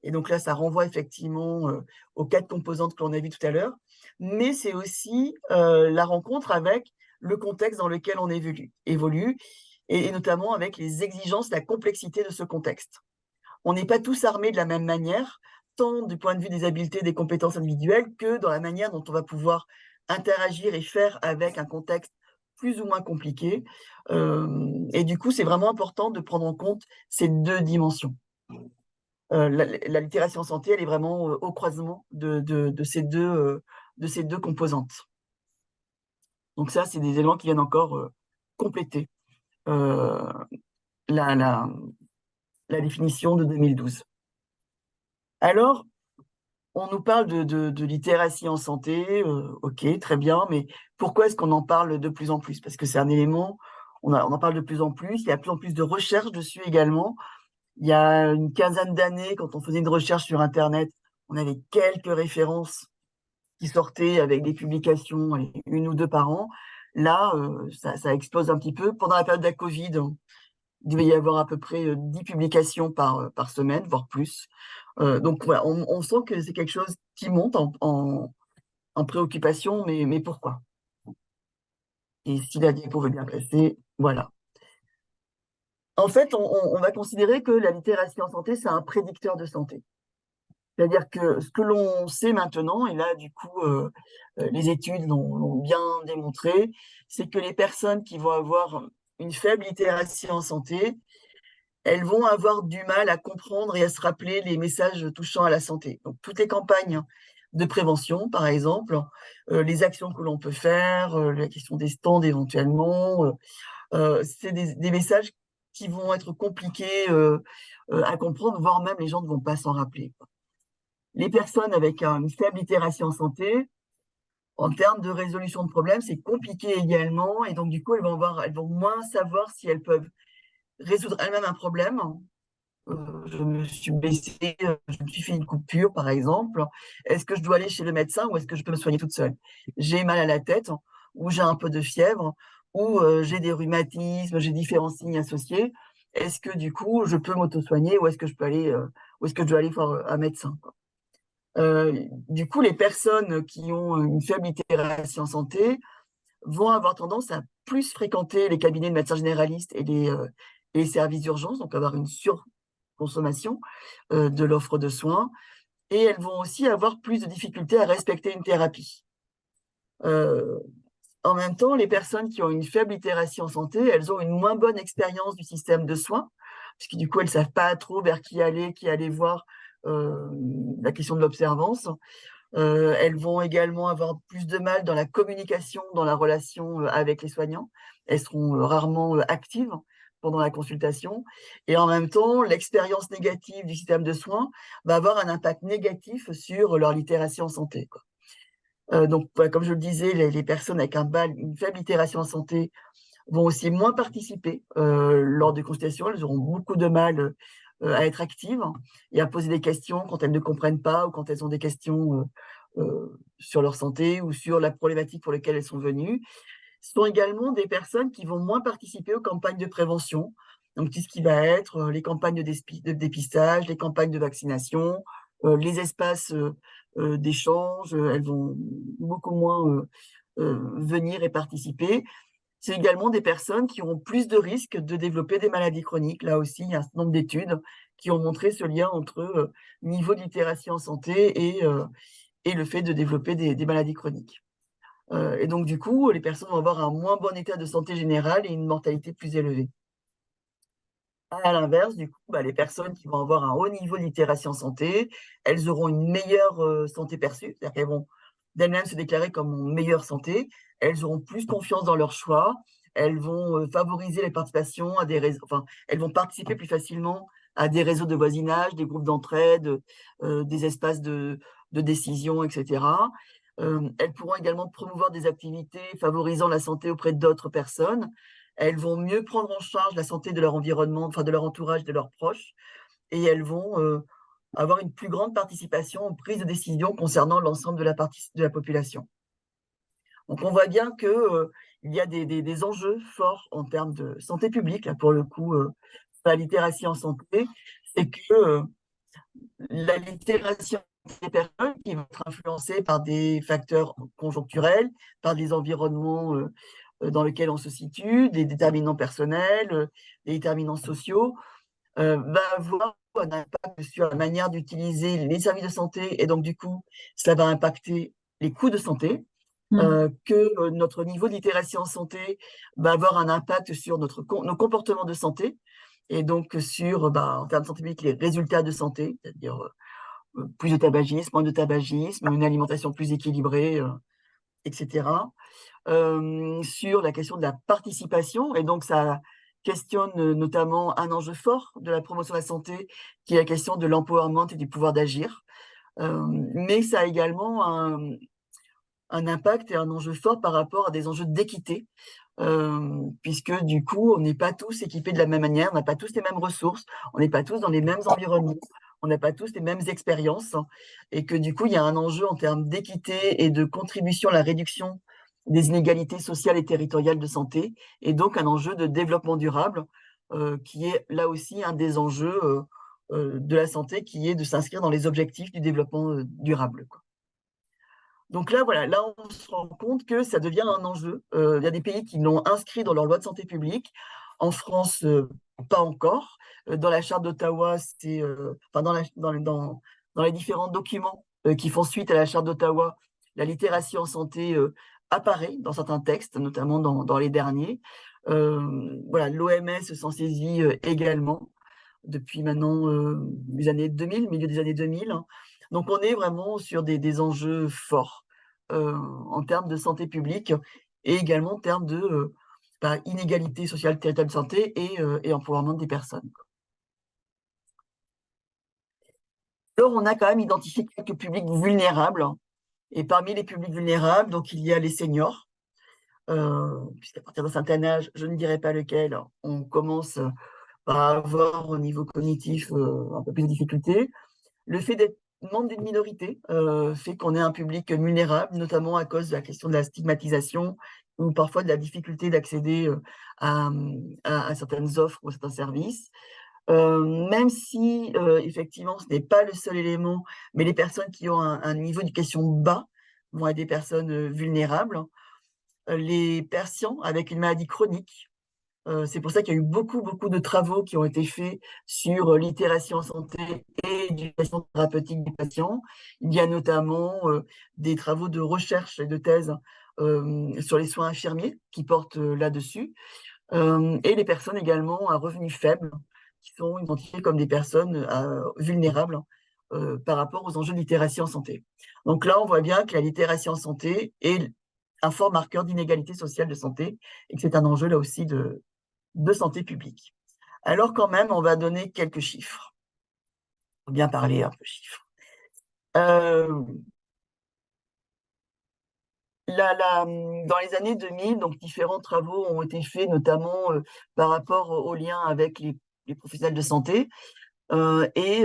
Et donc là, ça renvoie effectivement aux 4 composantes que l'on a vues tout à l'heure. Mais c'est aussi la rencontre avec le contexte dans lequel on évolue et notamment avec les exigences, la complexité de ce contexte. On n'est pas tous armés de la même manière, tant du point de vue des habiletés, des compétences individuelles, que dans la manière dont on va pouvoir interagir et faire avec un contexte plus ou moins compliqué. Et du coup, c'est vraiment important de prendre en compte ces 2 dimensions. La littératie en santé, elle est vraiment au croisement de ces deux composantes. Donc ça, c'est des éléments qui viennent encore compléter la définition de 2012. Alors, on nous parle de littératie en santé, ok, très bien, mais pourquoi est-ce qu'on en parle de plus en plus? Parce que c'est un élément, on en parle de plus en plus, il y a de plus en plus de recherches dessus également. Il y a une quinzaine d'années, quand on faisait une recherche sur Internet, on avait quelques références qui sortaient avec des publications, 1 ou 2 par an. Là, ça explose un petit peu. Pendant la période de la Covid, il devait y avoir à peu près 10 publications par semaine, voire plus. Donc voilà, on sent que c'est quelque chose qui monte en préoccupation, mais pourquoi? Et si la diapo veut bien passer, voilà. En fait, on va considérer que la littératie en santé, c'est un prédicteur de santé. C'est-à-dire que ce que l'on sait maintenant, et là, du coup, les études l'ont bien démontré, c'est que les personnes qui vont avoir une faible littératie en santé, elles vont avoir du mal à comprendre et à se rappeler les messages touchant à la santé. Donc, toutes les campagnes de prévention, par exemple, les actions que l'on peut faire, la question des stands éventuellement, c'est des messages qui vont être compliqués à comprendre, voire même les gens ne vont pas s'en rappeler. Les personnes avec une faible littératie en santé, en termes de résolution de problèmes, c'est compliqué également. Et donc, du coup, elles vont moins savoir si elles peuvent résoudre elles-mêmes un problème. Je me suis blessée, je me suis fait une coupure, par exemple. Est-ce que je dois aller chez le médecin ou est-ce que je peux me soigner toute seule? J'ai mal à la tête, ou j'ai un peu de fièvre, ou j'ai des rhumatismes, j'ai différents signes associés. Est-ce que, du coup, je peux m'auto-soigner ou est-ce que je peux aller, ou est-ce que je dois aller voir un médecin, quoi. Du coup, les personnes qui ont une faible littératie en santé vont avoir tendance à plus fréquenter les cabinets de médecins généralistes et les services d'urgence, donc avoir une surconsommation de l'offre de soins, et elles vont aussi avoir plus de difficultés à respecter une thérapie. En même temps, les personnes qui ont une faible littératie en santé, elles ont une moins bonne expérience du système de soins, puisque du coup, elles ne savent pas trop vers qui aller voir, la question de l'observance. Elles vont également avoir plus de mal dans la communication, dans la relation avec les soignants. Elles seront rarement actives pendant la consultation. Et en même temps, l'expérience négative du système de soins va avoir un impact négatif sur leur littératie en santé, quoi. Donc, comme je le disais, les personnes avec une faible littératie en santé vont aussi moins participer lors des consultations. Elles auront beaucoup de mal à être actives et à poser des questions quand elles ne comprennent pas ou quand elles ont des questions sur leur santé ou sur la problématique pour laquelle elles sont venues. Ce sont également des personnes qui vont moins participer aux campagnes de prévention, donc tout ce qui va être les campagnes de dépistage, les campagnes de vaccination, les espaces d'échange. Elles vont beaucoup moins venir et participer. C'est également des personnes qui auront plus de risques de développer des maladies chroniques. Là aussi, il y a un certain nombre d'études qui ont montré ce lien entre niveau de littératie en santé et le fait de développer des maladies chroniques. Et donc, du coup, les personnes vont avoir un moins bon état de santé générale et une mortalité plus élevée. À l'inverse, du coup, les personnes qui vont avoir un haut niveau de littératie en santé, elles auront une meilleure santé perçue, c'est-à-dire qu'elles vont d'elles-mêmes se déclarer comme en meilleure santé, elles auront plus confiance dans leurs choix, elles vont favoriser la participation à des réseaux, enfin, elles vont participer plus facilement à des réseaux de voisinage, des groupes d'entraide, des espaces de décision, etc. Elles pourront également promouvoir des activités favorisant la santé auprès d'autres personnes. Elles vont mieux prendre en charge la santé de leur environnement, enfin de leur entourage, de leurs proches, et elles vont avoir une plus grande participation aux prises de décision concernant l'ensemble de la population. Donc on voit bien que il y a des enjeux forts en termes de santé publique, là, pour le coup, la littératie en santé, c'est que la littératie des personnes qui vont être influencées par des facteurs conjoncturels, par des environnements dans lesquels on se situe, des déterminants personnels, des déterminants sociaux, va avoir un impact sur la manière d'utiliser les services de santé et donc du coup, ça va impacter les coûts de santé, que notre niveau de littératie en santé va avoir un impact sur nos comportements de santé et donc sur, en termes de santé publique, les résultats de santé, c'est-à-dire plus de tabagisme, moins de tabagisme, une alimentation plus équilibrée, etc. Sur la question de la participation, et donc ça questionne notamment un enjeu fort de la promotion de la santé, qui est la question de l'empowerment et du pouvoir d'agir. Mais ça a également un impact et un enjeu fort par rapport à des enjeux d'équité, puisque du coup, on n'est pas tous équipés de la même manière, on n'a pas tous les mêmes ressources, on n'est pas tous dans les mêmes environnements, on n'a pas tous les mêmes expériences, et que du coup, il y a un enjeu en termes d'équité et de contribution à la réduction des inégalités sociales et territoriales de santé, et donc un enjeu de développement durable, qui est là aussi un des enjeux de la santé, qui est de s'inscrire dans les objectifs du développement durable, quoi. Donc là, voilà, là, on se rend compte que ça devient un enjeu. Il y a des pays qui l'ont inscrit dans leur loi de santé publique. En France, pas encore. Dans la charte d'Ottawa, enfin, dans les différents documents qui font suite à la charte d'Ottawa, la littératie en santé apparaît dans certains textes, notamment dans les derniers. Voilà, l'OMS s'en saisit également depuis maintenant les années 2000, milieu des années 2000. Donc on est vraiment sur des enjeux forts en termes de santé publique et également en termes de inégalité sociale territoriale de santé et empowerment des personnes. Alors on a quand même identifié quelques publics vulnérables, et parmi les publics vulnérables, donc il y a les seniors, puisqu'à partir d'un certain âge, je ne dirais pas lequel, on commence à avoir au niveau cognitif un peu plus de difficultés. Le fait d'être membre d'une minorité fait qu'on est un public vulnérable, notamment à cause de la question de la stigmatisation ou parfois de la difficulté d'accéder à certaines offres ou à certains services. Même si effectivement ce n'est pas le seul élément, mais les personnes qui ont un niveau d'éducation bas vont être des personnes vulnérables. Les patients avec une maladie chronique, c'est pour ça qu'il y a eu beaucoup, beaucoup de travaux qui ont été faits sur l'itération en santé et l'éducation thérapeutique des patients. Il y a notamment des travaux de recherche et de thèse sur les soins infirmiers qui portent là-dessus, et les personnes également à revenus faibles qui sont identifiées comme des personnes vulnérables par rapport aux enjeux de littératie en santé. Donc là, on voit bien que la littératie en santé est un fort marqueur d'inégalité sociale de santé et que c'est un enjeu là aussi de santé publique. Alors quand même, on va donner quelques chiffres. Faut bien parler un peu chiffres. Euh, Dans les années 2000, donc différents travaux ont été faits, notamment par rapport au lien avec les professionnels de santé. Et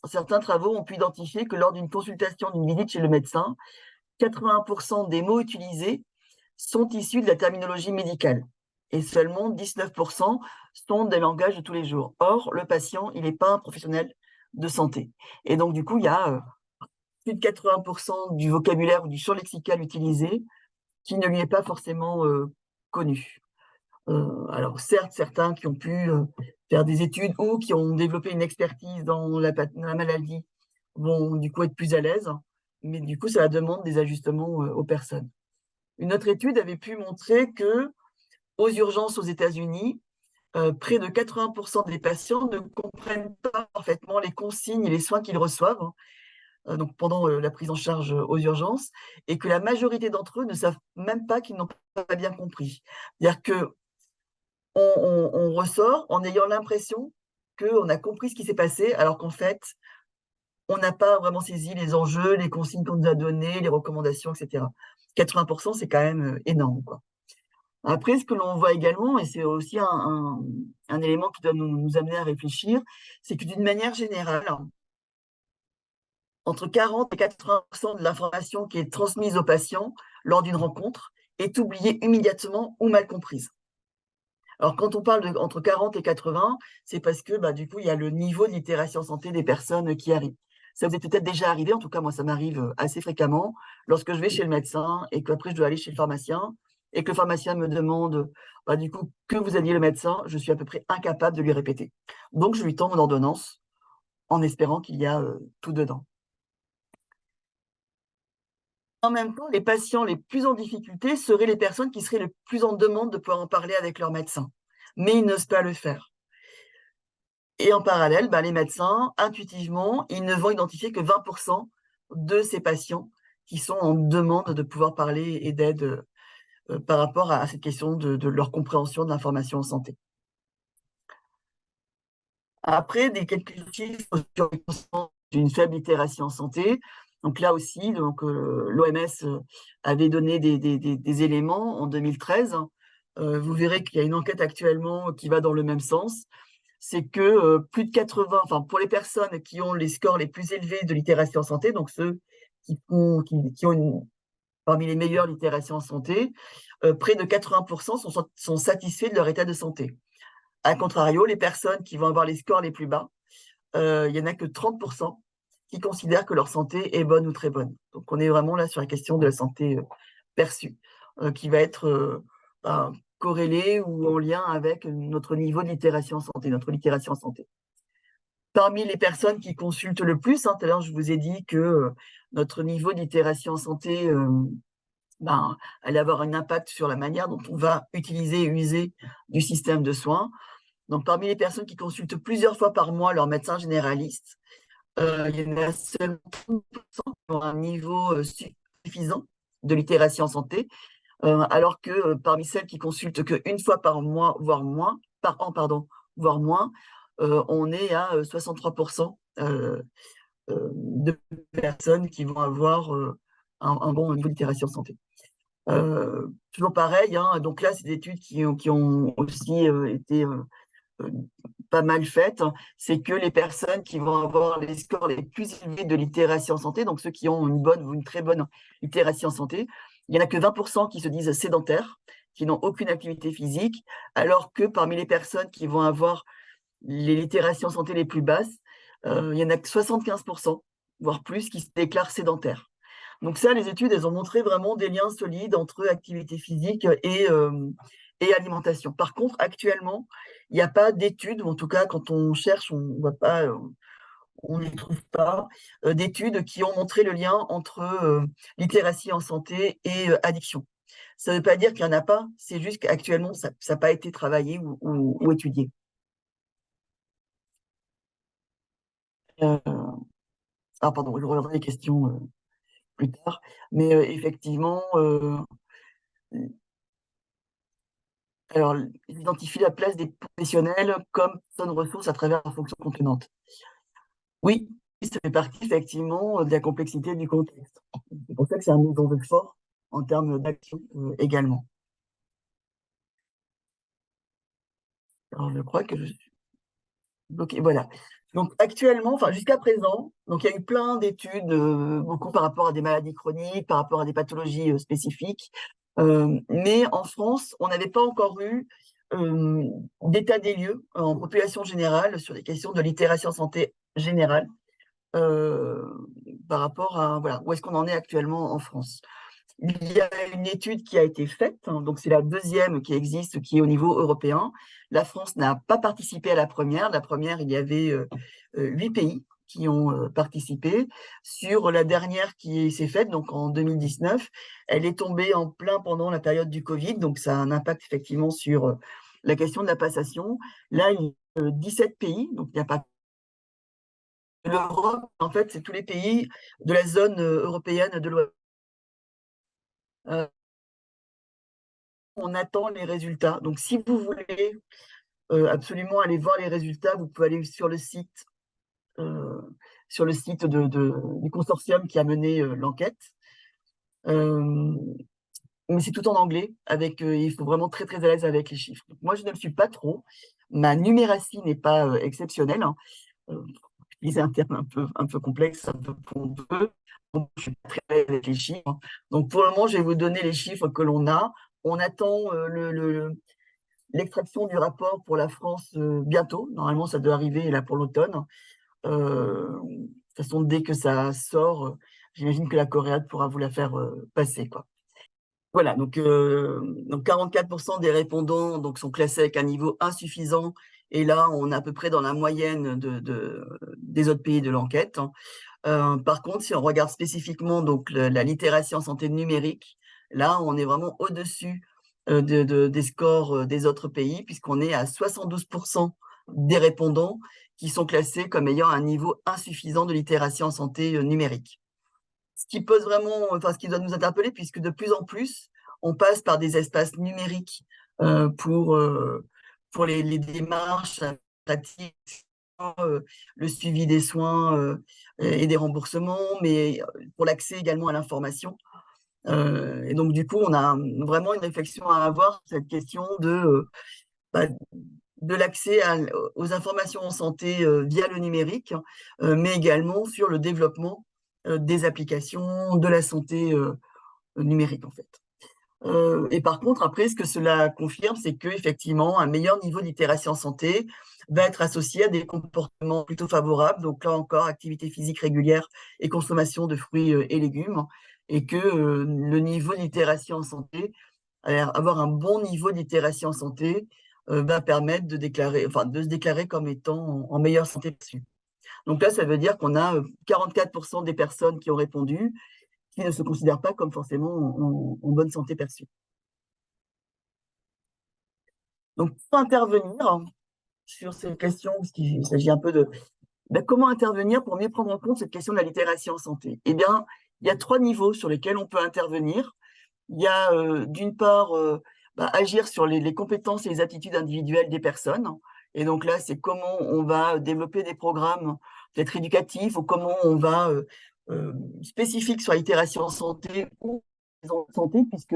certains travaux ont pu identifier que lors d'une consultation, d'une visite chez le médecin, 80% des mots utilisés sont issus de la terminologie médicale et seulement 19% sont des langages de tous les jours. Or, le patient, il n'est pas un professionnel de santé. Et donc, du coup, il y a plus de 80% du vocabulaire ou du champ lexical utilisé qui ne lui est pas forcément connu. Alors, certes, certains qui ont pu faire des études ou qui ont développé une expertise dans la maladie vont du coup être plus à l'aise, mais du coup, ça demande des ajustements aux personnes. Une autre étude avait pu montrer que aux urgences aux États-Unis, près de 80% des patients ne comprennent pas parfaitement les consignes et les soins qu'ils reçoivent, donc pendant la prise en charge aux urgences, et que la majorité d'entre eux ne savent même pas qu'ils n'ont pas bien compris. C'est-à-dire que on ressort en ayant l'impression qu'on a compris ce qui s'est passé, alors qu'en fait, on n'a pas vraiment saisi les enjeux, les consignes qu'on nous a données, les recommandations, etc. 80%, c'est quand même énorme, quoi. Après, ce que l'on voit également, et c'est aussi un élément qui doit nous amener à réfléchir, c'est que d'une manière générale, entre 40 et 80% de l'information qui est transmise aux patients lors d'une rencontre est oubliée immédiatement ou mal comprise. Alors, quand on parle entre 40 et 80, c'est parce que du coup, il y a le niveau de littératie en santé des personnes qui arrivent. Ça vous est peut-être déjà arrivé, en tout cas, moi, ça m'arrive assez fréquemment, lorsque je vais chez le médecin et qu'après, je dois aller chez le pharmacien et que le pharmacien me demande, du coup, que vous a dit le médecin, je suis à peu près incapable de lui répéter. Donc, je lui tends mon ordonnance en espérant qu'il y a tout dedans. En même temps, les patients les plus en difficulté seraient les personnes qui seraient le plus en demande de pouvoir en parler avec leur médecin, mais ils n'osent pas le faire. Et en parallèle, les médecins, intuitivement, ils ne vont identifier que 20% de ces patients qui sont en demande de pouvoir parler et d'aide par rapport à cette question de leur compréhension de l'information en santé. Après, quelques chiffres sur d'une faible littératie en santé. Donc là aussi, l'OMS avait donné des éléments en 2013. Vous verrez qu'il y a une enquête actuellement qui va dans le même sens. C'est que plus de 80, enfin pour les personnes qui ont les scores les plus élevés de littératie en santé, donc ceux qui ont parmi les meilleures littératies en santé, près de 80% sont satisfaits de leur état de santé. A contrario, les personnes qui vont avoir les scores les plus bas, il n'y en a que 30% qui considèrent que leur santé est bonne ou très bonne. Donc on est vraiment là sur la question de la santé perçue, qui va être corrélée ou en lien avec notre niveau de littératie en santé, notre littératie en santé. Parmi les personnes qui consultent le plus, tout à l'heure je vous ai dit que notre niveau de littératie en santé allait avoir un impact sur la manière dont on va utiliser et user du système de soins. Donc, parmi les personnes qui consultent plusieurs fois par mois leur médecin généraliste, il y en a seulement 30% qui ont un niveau suffisant de littératie en santé, alors que parmi celles qui consultent qu'une fois par mois, voire moins, par an, pardon, voire moins, on est à 63% de personnes qui vont avoir un bon niveau de littératie en santé. Toujours pareil, donc là, c'est des études qui ont aussi été pas mal faites, c'est que les personnes qui vont avoir les scores les plus élevés de littératie en santé, donc ceux qui ont une bonne ou une très bonne littératie en santé, il n'y en a que 20% qui se disent sédentaires, qui n'ont aucune activité physique, alors que parmi les personnes qui vont avoir les littératies en santé les plus basses, il y en a que 75%, voire plus, qui se déclarent sédentaires. Donc ça, les études, elles ont montré vraiment des liens solides entre activité physique et alimentation. Par contre, actuellement, il n'y a pas d'études, ou en tout cas, quand on cherche, on n'y trouve pas d'études qui ont montré le lien entre littératie en santé et addiction. Ça ne veut pas dire qu'il n'y en a pas, c'est juste qu'actuellement, ça n'a pas été travaillé ou étudié. Ah, pardon, je reviendrai les questions plus tard. Mais effectivement, alors, ils identifient la place des professionnels comme personnes ressources à travers la fonction complémente. Oui, ça fait partie effectivement de la complexité du contexte. C'est pour ça que c'est un enjeu fort en termes d'action également. Alors, je crois que je suis bloquée. Voilà. Donc, actuellement, enfin, jusqu'à présent, donc, il y a eu plein d'études, beaucoup par rapport à des maladies chroniques, par rapport à des pathologies spécifiques. Mais en France, on n'avait pas encore eu euh, d'état des lieux en population générale sur les questions de l'itération santé générale euh, par rapport à voilà, où est-ce qu'on en est actuellement en France. Il y a une étude qui a été faite, hein, donc c'est la deuxième qui existe, qui est au niveau européen. La France n'a pas participé à la première. La première, il y avait 8 pays qui ont participé. Sur la dernière qui s'est faite, donc en 2019, elle est tombée en plein pendant la période du Covid, donc ça a un impact effectivement sur la question de la passation. Là, il y a 17 pays, donc il n'y a pas l'Europe, en fait, c'est tous les pays de la zone européenne de l'Ouest. Euh, on attend les résultats. Donc, si vous voulez absolument aller voir les résultats, vous pouvez aller euh, sur le site du consortium qui a mené l'enquête. Euh, mais c'est tout en anglais, avec, il faut vraiment très très à l'aise avec les chiffres. Donc, moi, je ne le suis pas trop. Ma numératie n'est pas exceptionnelle, hein. Euh, utiliser un terme un peu complexe, un peu pompeux. Donc, je suis pas très à l'aise avec les chiffres, hein. Donc, pour le moment, je vais vous donner les chiffres que l'on a. On attend l'extraction du rapport pour la France bientôt. Normalement, ça doit arriver là pour l'automne. De toute façon, dès que ça sort, j'imagine que la Coréade pourra vous la faire passer, quoi. Voilà, donc 44% des répondants donc, sont classés avec un niveau insuffisant. Et là, on est à peu près dans la moyenne des autres pays de l'enquête, hein. Par contre, si on regarde spécifiquement donc, la littératie en santé numérique, là, on est vraiment au-dessus des scores des autres pays, puisqu'on est à 72% des répondants qui sont classés comme ayant un niveau insuffisant de littératie en santé numérique. Ce qui pose vraiment, enfin, ce qui doit nous interpeller, puisque de plus en plus, on passe par des espaces numériques euh, pour, euh, pour les démarches pratiques, le suivi des soins et des remboursements, mais pour l'accès également à l'information. Et donc, du coup, on a vraiment une réflexion à avoir sur cette question bah, de l'accès aux informations en santé via le numérique, mais également sur le développement des applications de la santé numérique, en fait. Et par contre, après, ce que cela confirme, c'est qu'effectivement, un meilleur niveau d'itération en santé va être associé à des comportements plutôt favorables. Donc là encore, activité physique régulière et consommation de fruits et légumes. Et que le niveau d'itération en santé, avoir un bon niveau d'itération en santé, va permettre de se déclarer comme étant en meilleure santé dessus. Donc là, ça veut dire qu'on a 44% des personnes qui ont répondu qui ne se considèrent pas comme forcément en bonne santé perçue. Donc, pour intervenir sur ces questions, parce qu'il s'agit un peu de comment intervenir pour mieux prendre en compte cette question de la littératie en santé. Eh bien, il y a 3 niveaux sur lesquels on peut intervenir. Il y a d'une part agir sur les compétences et les aptitudes individuelles des personnes. Et donc là, c'est comment on va développer des programmes peut-être éducatifs ou comment on va spécifiques sur l'itération en santé ou en santé, puisque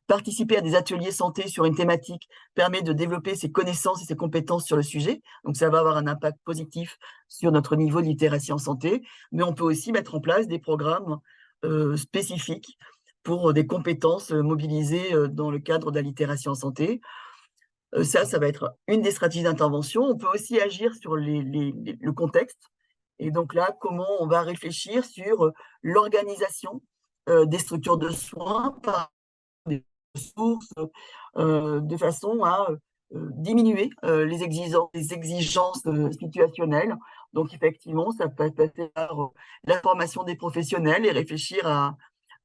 participer à des ateliers santé sur une thématique permet de développer ses connaissances et ses compétences sur le sujet. Donc, ça va avoir un impact positif sur notre niveau de littératie en santé. Mais on peut aussi mettre en place des programmes spécifiques pour des compétences mobilisées dans le cadre de la littératie en santé. Ça va être une des stratégies d'intervention. On peut aussi agir sur le contexte. Et donc là, comment on va réfléchir sur l'organisation des structures de soins par des ressources, de façon à diminuer les exigences situationnelles. Donc, effectivement, ça peut passer par la formation des professionnels et réfléchir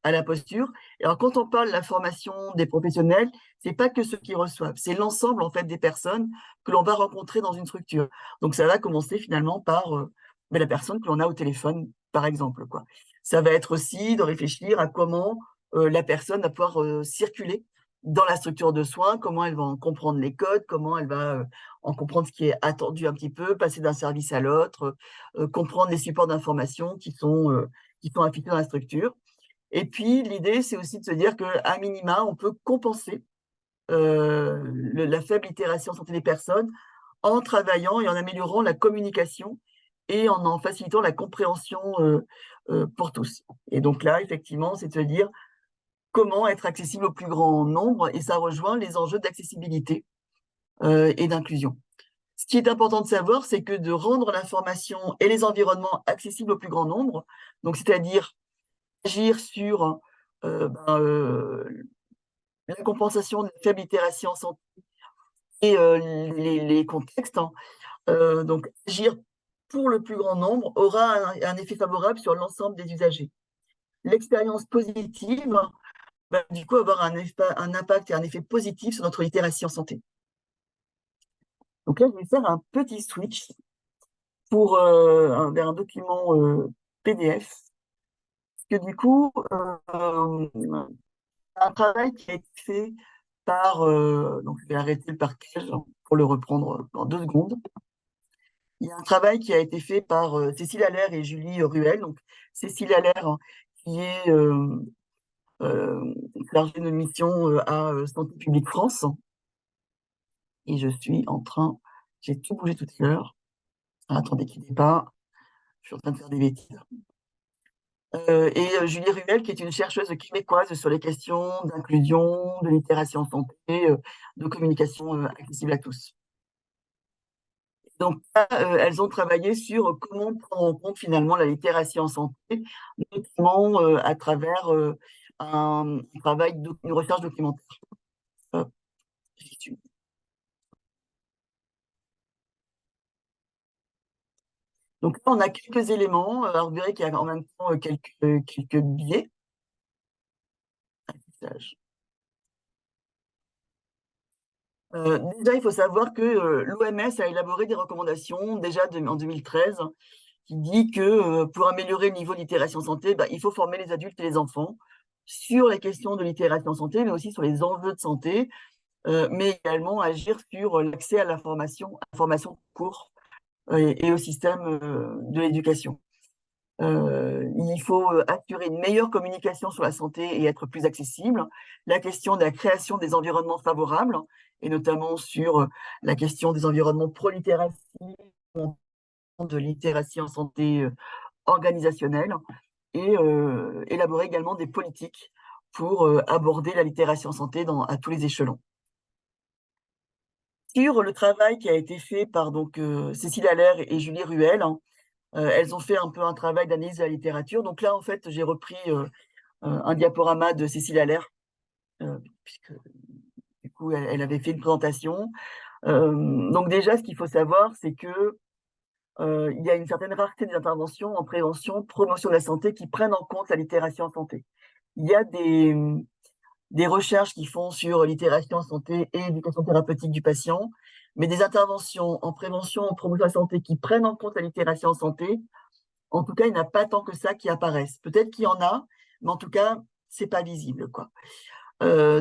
à la posture. Et alors, quand on parle de la formation des professionnels, c'est pas que ceux qui reçoivent, c'est l'ensemble en fait des personnes que l'on va rencontrer dans une structure. Donc, ça va commencer finalement par la personne que l'on a au téléphone, par exemple, quoi. Ça va être aussi de réfléchir à comment la personne va pouvoir circuler dans la structure de soins, comment elle va en comprendre les codes, comment elle va en comprendre ce qui est attendu un petit peu, passer d'un service à l'autre, comprendre les supports d'information qui sont affichés dans la structure. Et puis, l'idée, c'est aussi de se dire qu'à minima, on peut compenser la faible itération santé des personnes en travaillant et en améliorant la communication et en facilitant la compréhension pour tous. Et donc là, effectivement, c'est de se dire comment être accessible au plus grand nombre, et ça rejoint les enjeux d'accessibilité et d'inclusion. Ce qui est important de savoir, c'est que de rendre l'information et les environnements accessibles au plus grand nombre, donc c'est-à-dire agir sur la compensation de la faible itération santé et les contextes, hein. Donc agir pour le plus grand nombre aura un effet favorable sur l'ensemble des usagers. L'expérience positive va du coup avoir un impact et un effet positif sur notre littératie en santé. Donc là, je vais faire un petit switch vers un document PDF, parce que du coup, un travail qui a été fait par, donc je vais arrêter le partage pour le reprendre dans 2 secondes. Il y a un travail qui a été fait par Cécile Allaire et Julie Ruel. Donc, Cécile Allaire, hein, qui est chargée de mission à Santé publique France. Et j'ai tout bougé tout à l'heure. Attendez, quittez pas, je suis en train de faire des bêtises. Et Julie Ruel, qui est une chercheuse québécoise sur les questions d'inclusion, de littératie en santé, de communication accessible à tous. Donc là, elles ont travaillé sur comment prendre en compte finalement la littératie en santé, notamment à travers un travail, une recherche documentaire. Hop, j'y suis. Donc là, on a quelques éléments. Alors, vous verrez qu'il y a en même temps quelques biais. Déjà, il faut savoir que l'OMS a élaboré des recommandations déjà en 2013 qui dit que pour améliorer le niveau de littératie en santé, il faut former les adultes et les enfants sur les questions de littératie en santé, mais aussi sur les enjeux de santé, mais également agir sur l'accès à l'information court et au système de l'éducation. Il faut assurer une meilleure communication sur la santé et être plus accessible. La question de la création des environnements favorables, et notamment sur la question des environnements pro-littératie, de littératie en santé organisationnelle, et élaborer également des politiques pour aborder la littératie en santé à tous les échelons. Sur le travail qui a été fait par Cécile Allaire et Julie Ruel, hein, elles ont fait un peu un travail d'analyse de la littérature. Donc là, en fait, j'ai repris un diaporama de Cécile Allaire, puisque du coup, elle avait fait une présentation. Donc déjà, ce qu'il faut savoir, c'est que il y a une certaine rareté des interventions en prévention, promotion de la santé qui prennent en compte la littératie en santé. Il y a des recherches qui font sur littératie en santé et éducation thérapeutique du patient, mais des interventions en prévention, en promotion de la santé qui prennent en compte la littératie en santé, en tout cas, il n'y en a pas tant que ça qui apparaissent. Peut-être qu'il y en a, mais en tout cas, c'est pas visible, quoi.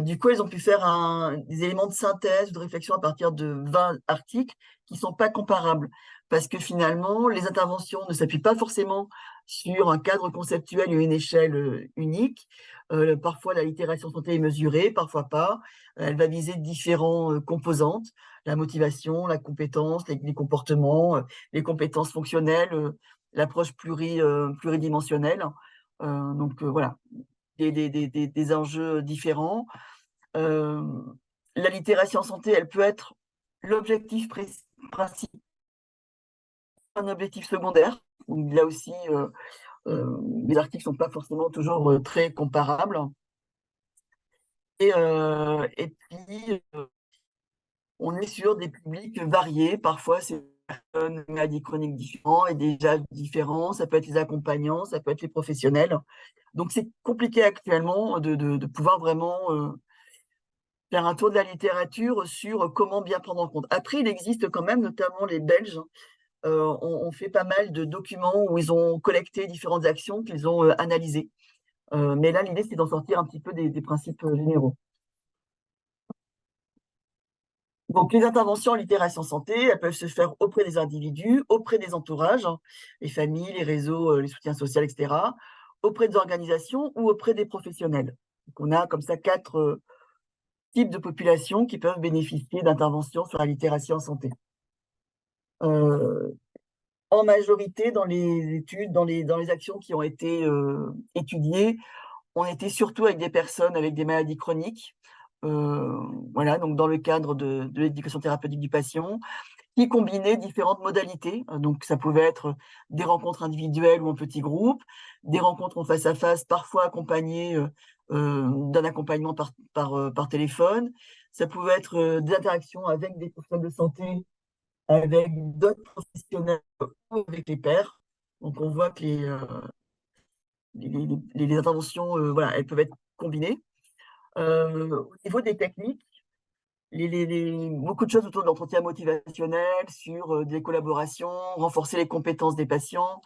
Du coup, elles ont pu faire des éléments de synthèse, de réflexion à partir de 20 articles qui sont pas comparables. Parce que finalement, les interventions ne s'appuient pas forcément sur un cadre conceptuel ou une échelle unique. Parfois, la littération santé est mesurée, parfois pas. Elle va viser différentes composantes, la motivation, la compétence, les comportements, les compétences fonctionnelles, l'approche pluridimensionnelle. Voilà, des enjeux différents. La littératie en santé, elle peut être l'objectif principal, un objectif secondaire. Là aussi, les articles ne sont pas forcément toujours très comparables. Et puis, on est sur des publics variés. Parfois, c'est des personnes maladies chroniques différents et des âges différents. Ça peut être les accompagnants, ça peut être les professionnels. Donc, c'est compliqué actuellement de pouvoir vraiment faire un tour de la littérature sur comment bien prendre en compte. Après, il existe quand même, notamment les Belges, ont fait pas mal de documents où ils ont collecté différentes actions qu'ils ont analysées. Mais là, l'idée, c'est d'en sortir un petit peu des principes généraux. Donc, les interventions en littération santé, elles peuvent se faire auprès des individus, auprès des entourages, hein, les familles, les réseaux, les soutiens sociaux, etc., auprès des organisations ou auprès des professionnels. Donc, on a comme ça 4 types de populations qui peuvent bénéficier d'interventions sur la littératie en santé. En majorité, dans les études, dans les actions qui ont été étudiées, on était surtout avec des personnes avec des maladies chroniques, voilà, donc dans le cadre de l'éducation thérapeutique du patient, qui combinaient différentes modalités. Donc ça pouvait être des rencontres individuelles ou en petits groupes, des rencontres en face à face, parfois accompagnées d'un accompagnement par téléphone. Ça pouvait être des interactions avec des professionnels de santé, avec d'autres professionnels ou avec les pairs. Donc on voit que les interventions, voilà, elles peuvent être combinées. Au niveau des techniques, beaucoup de choses autour de l'entretien motivationnel, sur des collaborations, renforcer les compétences des patients.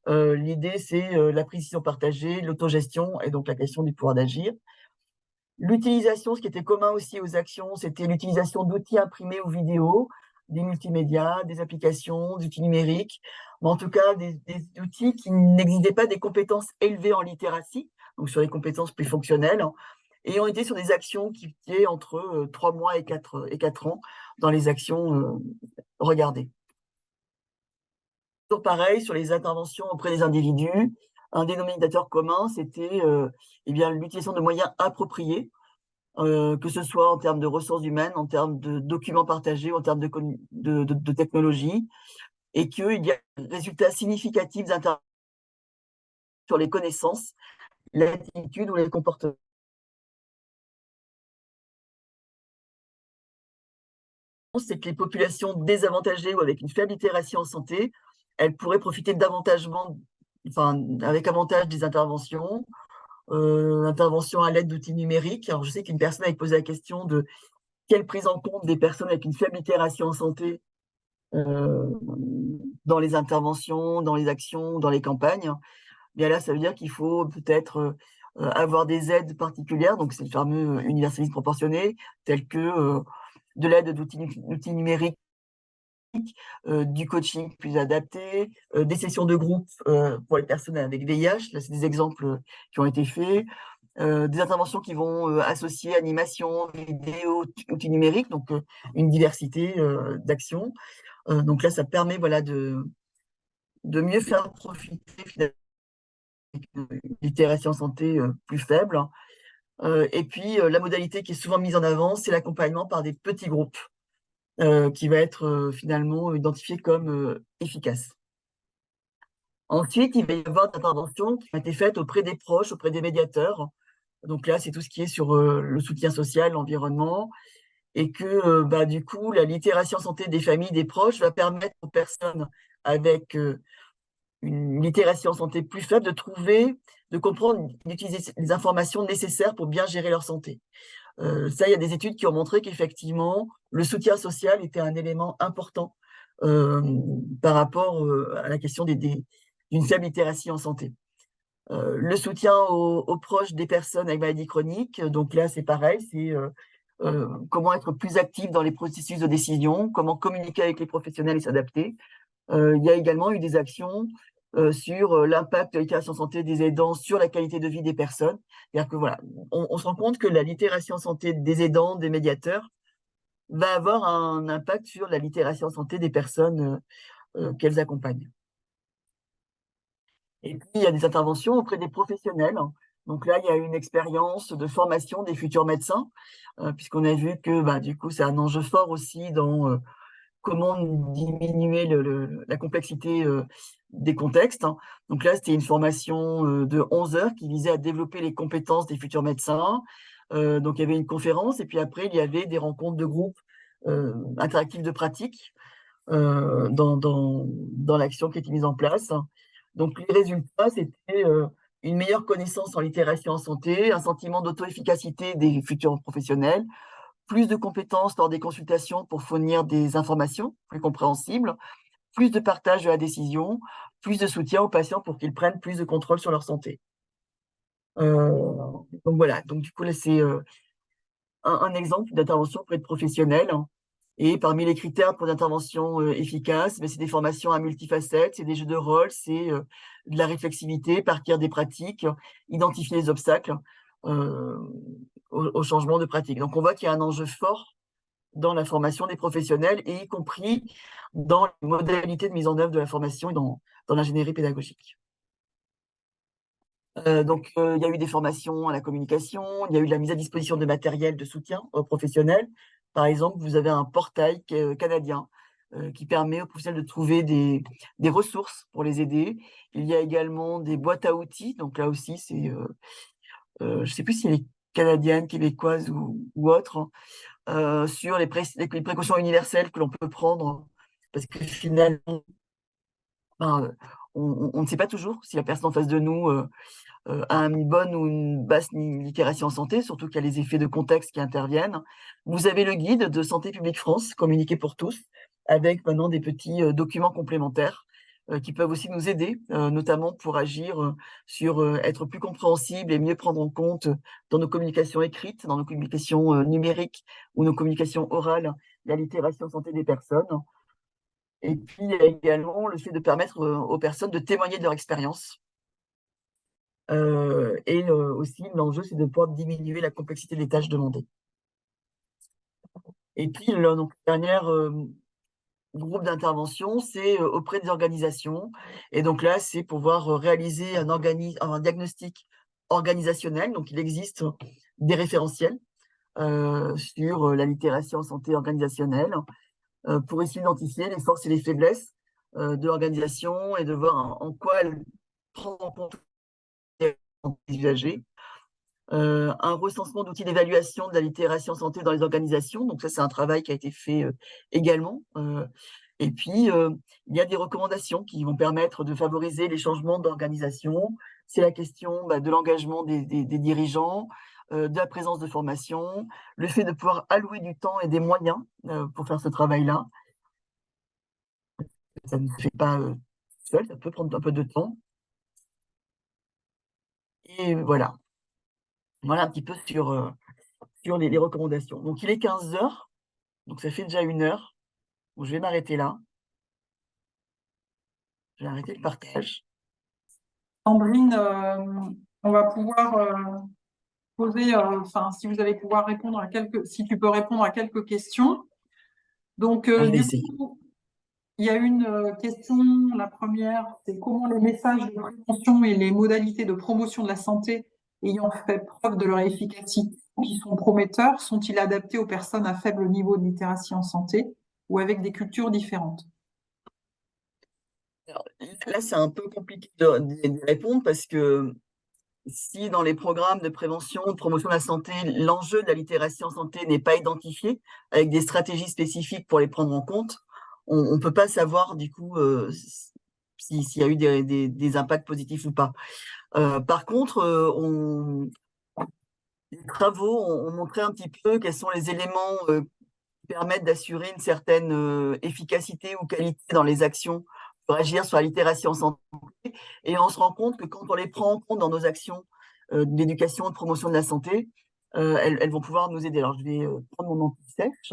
L'idée, c'est la précision partagée, l'autogestion et donc la question du pouvoir d'agir. L'utilisation, ce qui était commun aussi aux actions, c'était l'utilisation d'outils imprimés ou vidéo, des multimédias, des applications, des outils numériques, mais en tout cas des outils qui n'exigeaient pas des compétences élevées en littératie, donc sur des compétences plus fonctionnelles, hein, et ont été sur des actions qui étaient entre 3 mois et 4 ans dans les actions regardées. Toujours pareil, sur les interventions auprès des individus, un dénominateur commun, c'était l'utilisation de moyens appropriés, que ce soit en termes de ressources humaines, en termes de documents partagés, en termes de technologie, et qu'il y a des résultats significatifs sur les connaissances, l'attitude ou les comportements. C'est que les populations désavantagées ou avec une faible littératie en santé, elles pourraient profiter avec avantage des interventions, interventions à l'aide d'outils numériques. Alors, je sais qu'une personne avait posé la question de quelle prise en compte des personnes avec une faible littératie en santé dans les interventions, dans les actions, dans les campagnes. Bien là, ça veut dire qu'il faut peut-être avoir des aides particulières, donc c'est le fameux universalisme proportionné, tel que de l'aide d'outils numériques, du coaching plus adapté, des sessions de groupe pour les personnes avec VIH. Là, c'est des exemples qui ont été faits. Des interventions qui vont associer animation, vidéo, outils numériques, donc une diversité d'actions. Donc là, ça permet voilà, de mieux faire profiter finalement une littératie en santé plus faible. Et puis, la modalité qui est souvent mise en avant, c'est l'accompagnement par des petits groupes, qui va être finalement identifié comme efficace. Ensuite, il va y avoir des interventions qui ont été faites auprès des proches, auprès des médiateurs. Donc là, c'est tout ce qui est sur le soutien social, l'environnement, et que du coup, la littératie en santé des familles, des proches, va permettre aux personnes avec une littératie en santé plus faible de comprendre, d'utiliser les informations nécessaires pour bien gérer leur santé. Ça, il y a des études qui ont montré qu'effectivement, le soutien social était un élément important par rapport à la question d'une faible littératie en santé. Le soutien aux proches des personnes avec maladie chronique, donc là, c'est pareil, c'est comment être plus actif dans les processus de décision, comment communiquer avec les professionnels et s'adapter. Il y a également eu des actions sur l'impact de la littératie en santé des aidants sur la qualité de vie des personnes. C'est-à-dire que voilà, on se rend compte que la littératie en santé des aidants, des médiateurs, va avoir un impact sur la littératie en santé des personnes qu'elles accompagnent. Et puis, il y a des interventions auprès des professionnels. Donc là, il y a une expérience de formation des futurs médecins, puisqu'on a vu que du coup, c'est un enjeu fort aussi dans comment diminuer la complexité des contextes. Donc là, c'était une formation de 11 heures qui visait à développer les compétences des futurs médecins. Donc, il y avait une conférence et puis après, il y avait des rencontres de groupe interactives de pratique dans l'action qui était mise en place. Donc, les résultats, c'était une meilleure connaissance en littératie en santé, un sentiment d'auto-efficacité des futurs professionnels, plus de compétences lors des consultations pour fournir des informations plus compréhensibles, plus de partage de la décision, plus de soutien aux patients pour qu'ils prennent plus de contrôle sur leur santé. Donc voilà, donc du coup là c'est un exemple d'intervention auprès de professionnels. Et parmi les critères pour une intervention efficace, c'est des formations à multifacettes, c'est des jeux de rôle, c'est de la réflexivité, partir des pratiques, identifier les obstacles euh, au changement de pratique. Donc on voit qu'il y a un enjeu fort dans la formation des professionnels, et y compris dans les modalités de mise en œuvre de la formation et dans l'ingénierie pédagogique. Il y a eu des formations à la communication, il y a eu de la mise à disposition de matériel de soutien aux professionnels. Par exemple, vous avez un portail canadien qui permet aux professionnels de trouver des ressources pour les aider. Il y a également des boîtes à outils. Donc là aussi, je ne sais plus si elle est canadienne, québécoise ou autre, sur les précautions universelles que l'on peut prendre. Parce que finalement, ben, on ne sait pas toujours si la personne en face de nous à une bonne ou une basse littératie en santé, surtout qu'il y a les effets de contexte qui interviennent. Vous avez le guide de Santé publique France, communiqué pour tous, avec maintenant des petits documents complémentaires qui peuvent aussi nous aider, notamment pour agir sur être plus compréhensible et mieux prendre en compte dans nos communications écrites, dans nos communications numériques ou nos communications orales, la littératie en santé des personnes. Et puis, il y a également le fait de permettre aux personnes de témoigner de leur expérience. Aussi, l'enjeu, c'est de pouvoir diminuer la complexité des tâches demandées. Et puis, le dernier groupe d'intervention, c'est auprès des organisations. Et donc là, c'est pouvoir réaliser un diagnostic organisationnel. Donc, il existe des référentiels sur la littératie en santé organisationnelle pour essayer d'identifier les forces et les faiblesses de l'organisation et de voir en quoi elle prend en compte les usagers. Un recensement d'outils d'évaluation de la littératie en santé dans les organisations. Donc ça, c'est un travail qui a été fait également. Et puis, il y a des recommandations qui vont permettre de favoriser les changements d'organisation. C'est la question de l'engagement des dirigeants, de la présence de formation, le fait de pouvoir allouer du temps et des moyens pour faire ce travail-là. Ça ne se fait pas seul, ça peut prendre un peu de temps. Et voilà. Voilà un petit peu sur les recommandations. Donc, il est 15h, donc ça fait déjà 1 heure. Donc, je vais m'arrêter là. Je vais arrêter le partage. Sandrine, on va pouvoir poser, si vous allez pouvoir répondre si tu peux répondre à quelques questions. Donc, Je vais du essayer. coup, il y a une question, la première, c'est comment les messages de prévention et les modalités de promotion de la santé ayant fait preuve de leur efficacité, qui sont prometteurs, sont-ils adaptés aux personnes à faible niveau de littératie en santé ou avec des cultures différentes? Alors, là, c'est un peu compliqué de répondre parce que si dans les programmes de prévention, de promotion de la santé, l'enjeu de la littératie en santé n'est pas identifié avec des stratégies spécifiques pour les prendre en compte, on ne peut pas savoir du coup s'il y a eu des impacts positifs ou pas. Par contre, les travaux ont montré un petit peu quels sont les éléments qui permettent d'assurer une certaine efficacité ou qualité dans les actions pour agir sur la littératie en santé. Et on se rend compte que quand on les prend en compte dans nos actions d'éducation et de promotion de la santé, elles vont pouvoir nous aider. Alors, je vais prendre mon anti-sèche.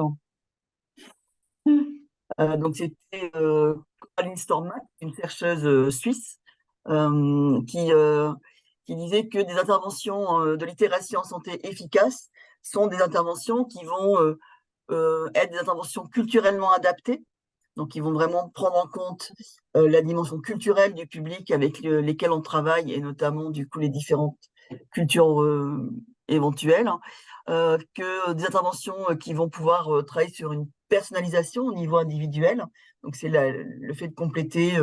Donc, c'était Coraline Stormack, une chercheuse suisse, qui disait que des interventions de littératie en santé efficaces sont des interventions qui vont être des interventions culturellement adaptées, donc ils vont vraiment prendre en compte la dimension culturelle du public avec lesquels on travaille, et notamment du coup les différentes cultures éventuelles, hein. Que des interventions qui vont pouvoir travailler sur une personnalisation au niveau individuel. Donc c'est le fait de compléter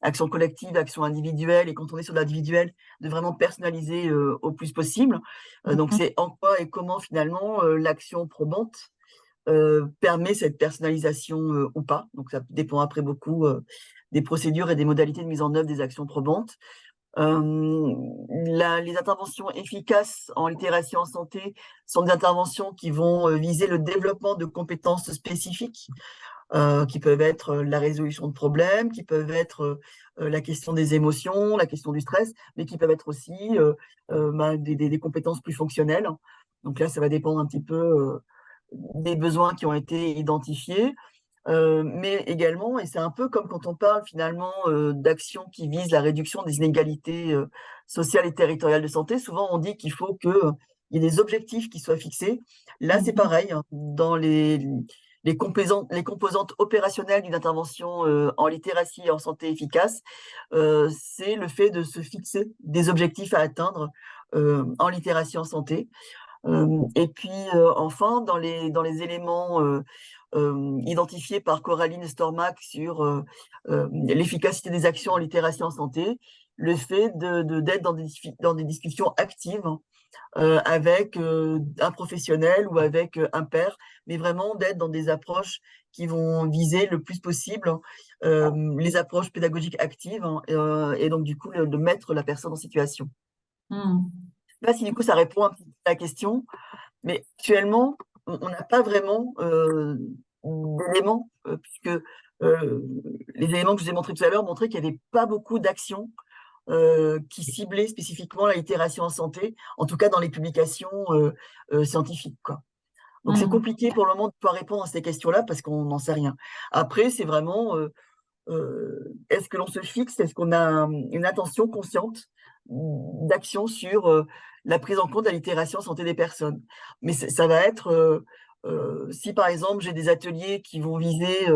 action collective, action individuelle, et quand on est sur l'individuel, de vraiment personnaliser au plus possible. Donc c'est en quoi et comment finalement l'action probante permet cette personnalisation ou pas. Donc ça dépend après beaucoup des procédures et des modalités de mise en œuvre des actions probantes. Les interventions efficaces en littératie en santé sont des interventions qui vont viser le développement de compétences spécifiques qui peuvent être la résolution de problèmes, qui peuvent être la question des émotions, la question du stress, mais qui peuvent être aussi des compétences plus fonctionnelles. Donc là, ça va dépendre un petit peu des besoins qui ont été identifiés. Mais également, et c'est un peu comme quand on parle finalement d'actions qui visent la réduction des inégalités sociales et territoriales de santé, souvent on dit qu'il faut qu'il y ait des objectifs qui soient fixés. Là, c'est pareil, hein, dans les composantes opérationnelles d'une intervention en littératie et en santé efficace, c'est le fait de se fixer des objectifs à atteindre en littératie en santé. Et puis enfin, dans les éléments identifiés par Coraline Stormack sur l'efficacité des actions en littératie en santé, le fait d'être dans des discussions actives avec un professionnel ou avec un père, mais vraiment d'être dans des approches qui vont viser le plus possible les approches pédagogiques actives, hein, et donc du coup de mettre la personne en situation. Je sais pas si du coup ça répond un petit peu à la question, mais actuellement on n'a pas vraiment d'éléments, puisque les éléments que je vous ai montrés tout à l'heure montraient qu'il n'y avait pas beaucoup d'actions qui ciblaient spécifiquement la littération en santé, en tout cas dans les publications scientifiques, quoi. Donc c'est compliqué pour le moment de pouvoir répondre à ces questions-là parce qu'on n'en sait rien. Après, c'est vraiment est-ce que l'on se fixe, est-ce qu'on a une intention consciente d'action sur la prise en compte de la littération santé des personnes. Mais ça va être, si par exemple j'ai des ateliers qui vont viser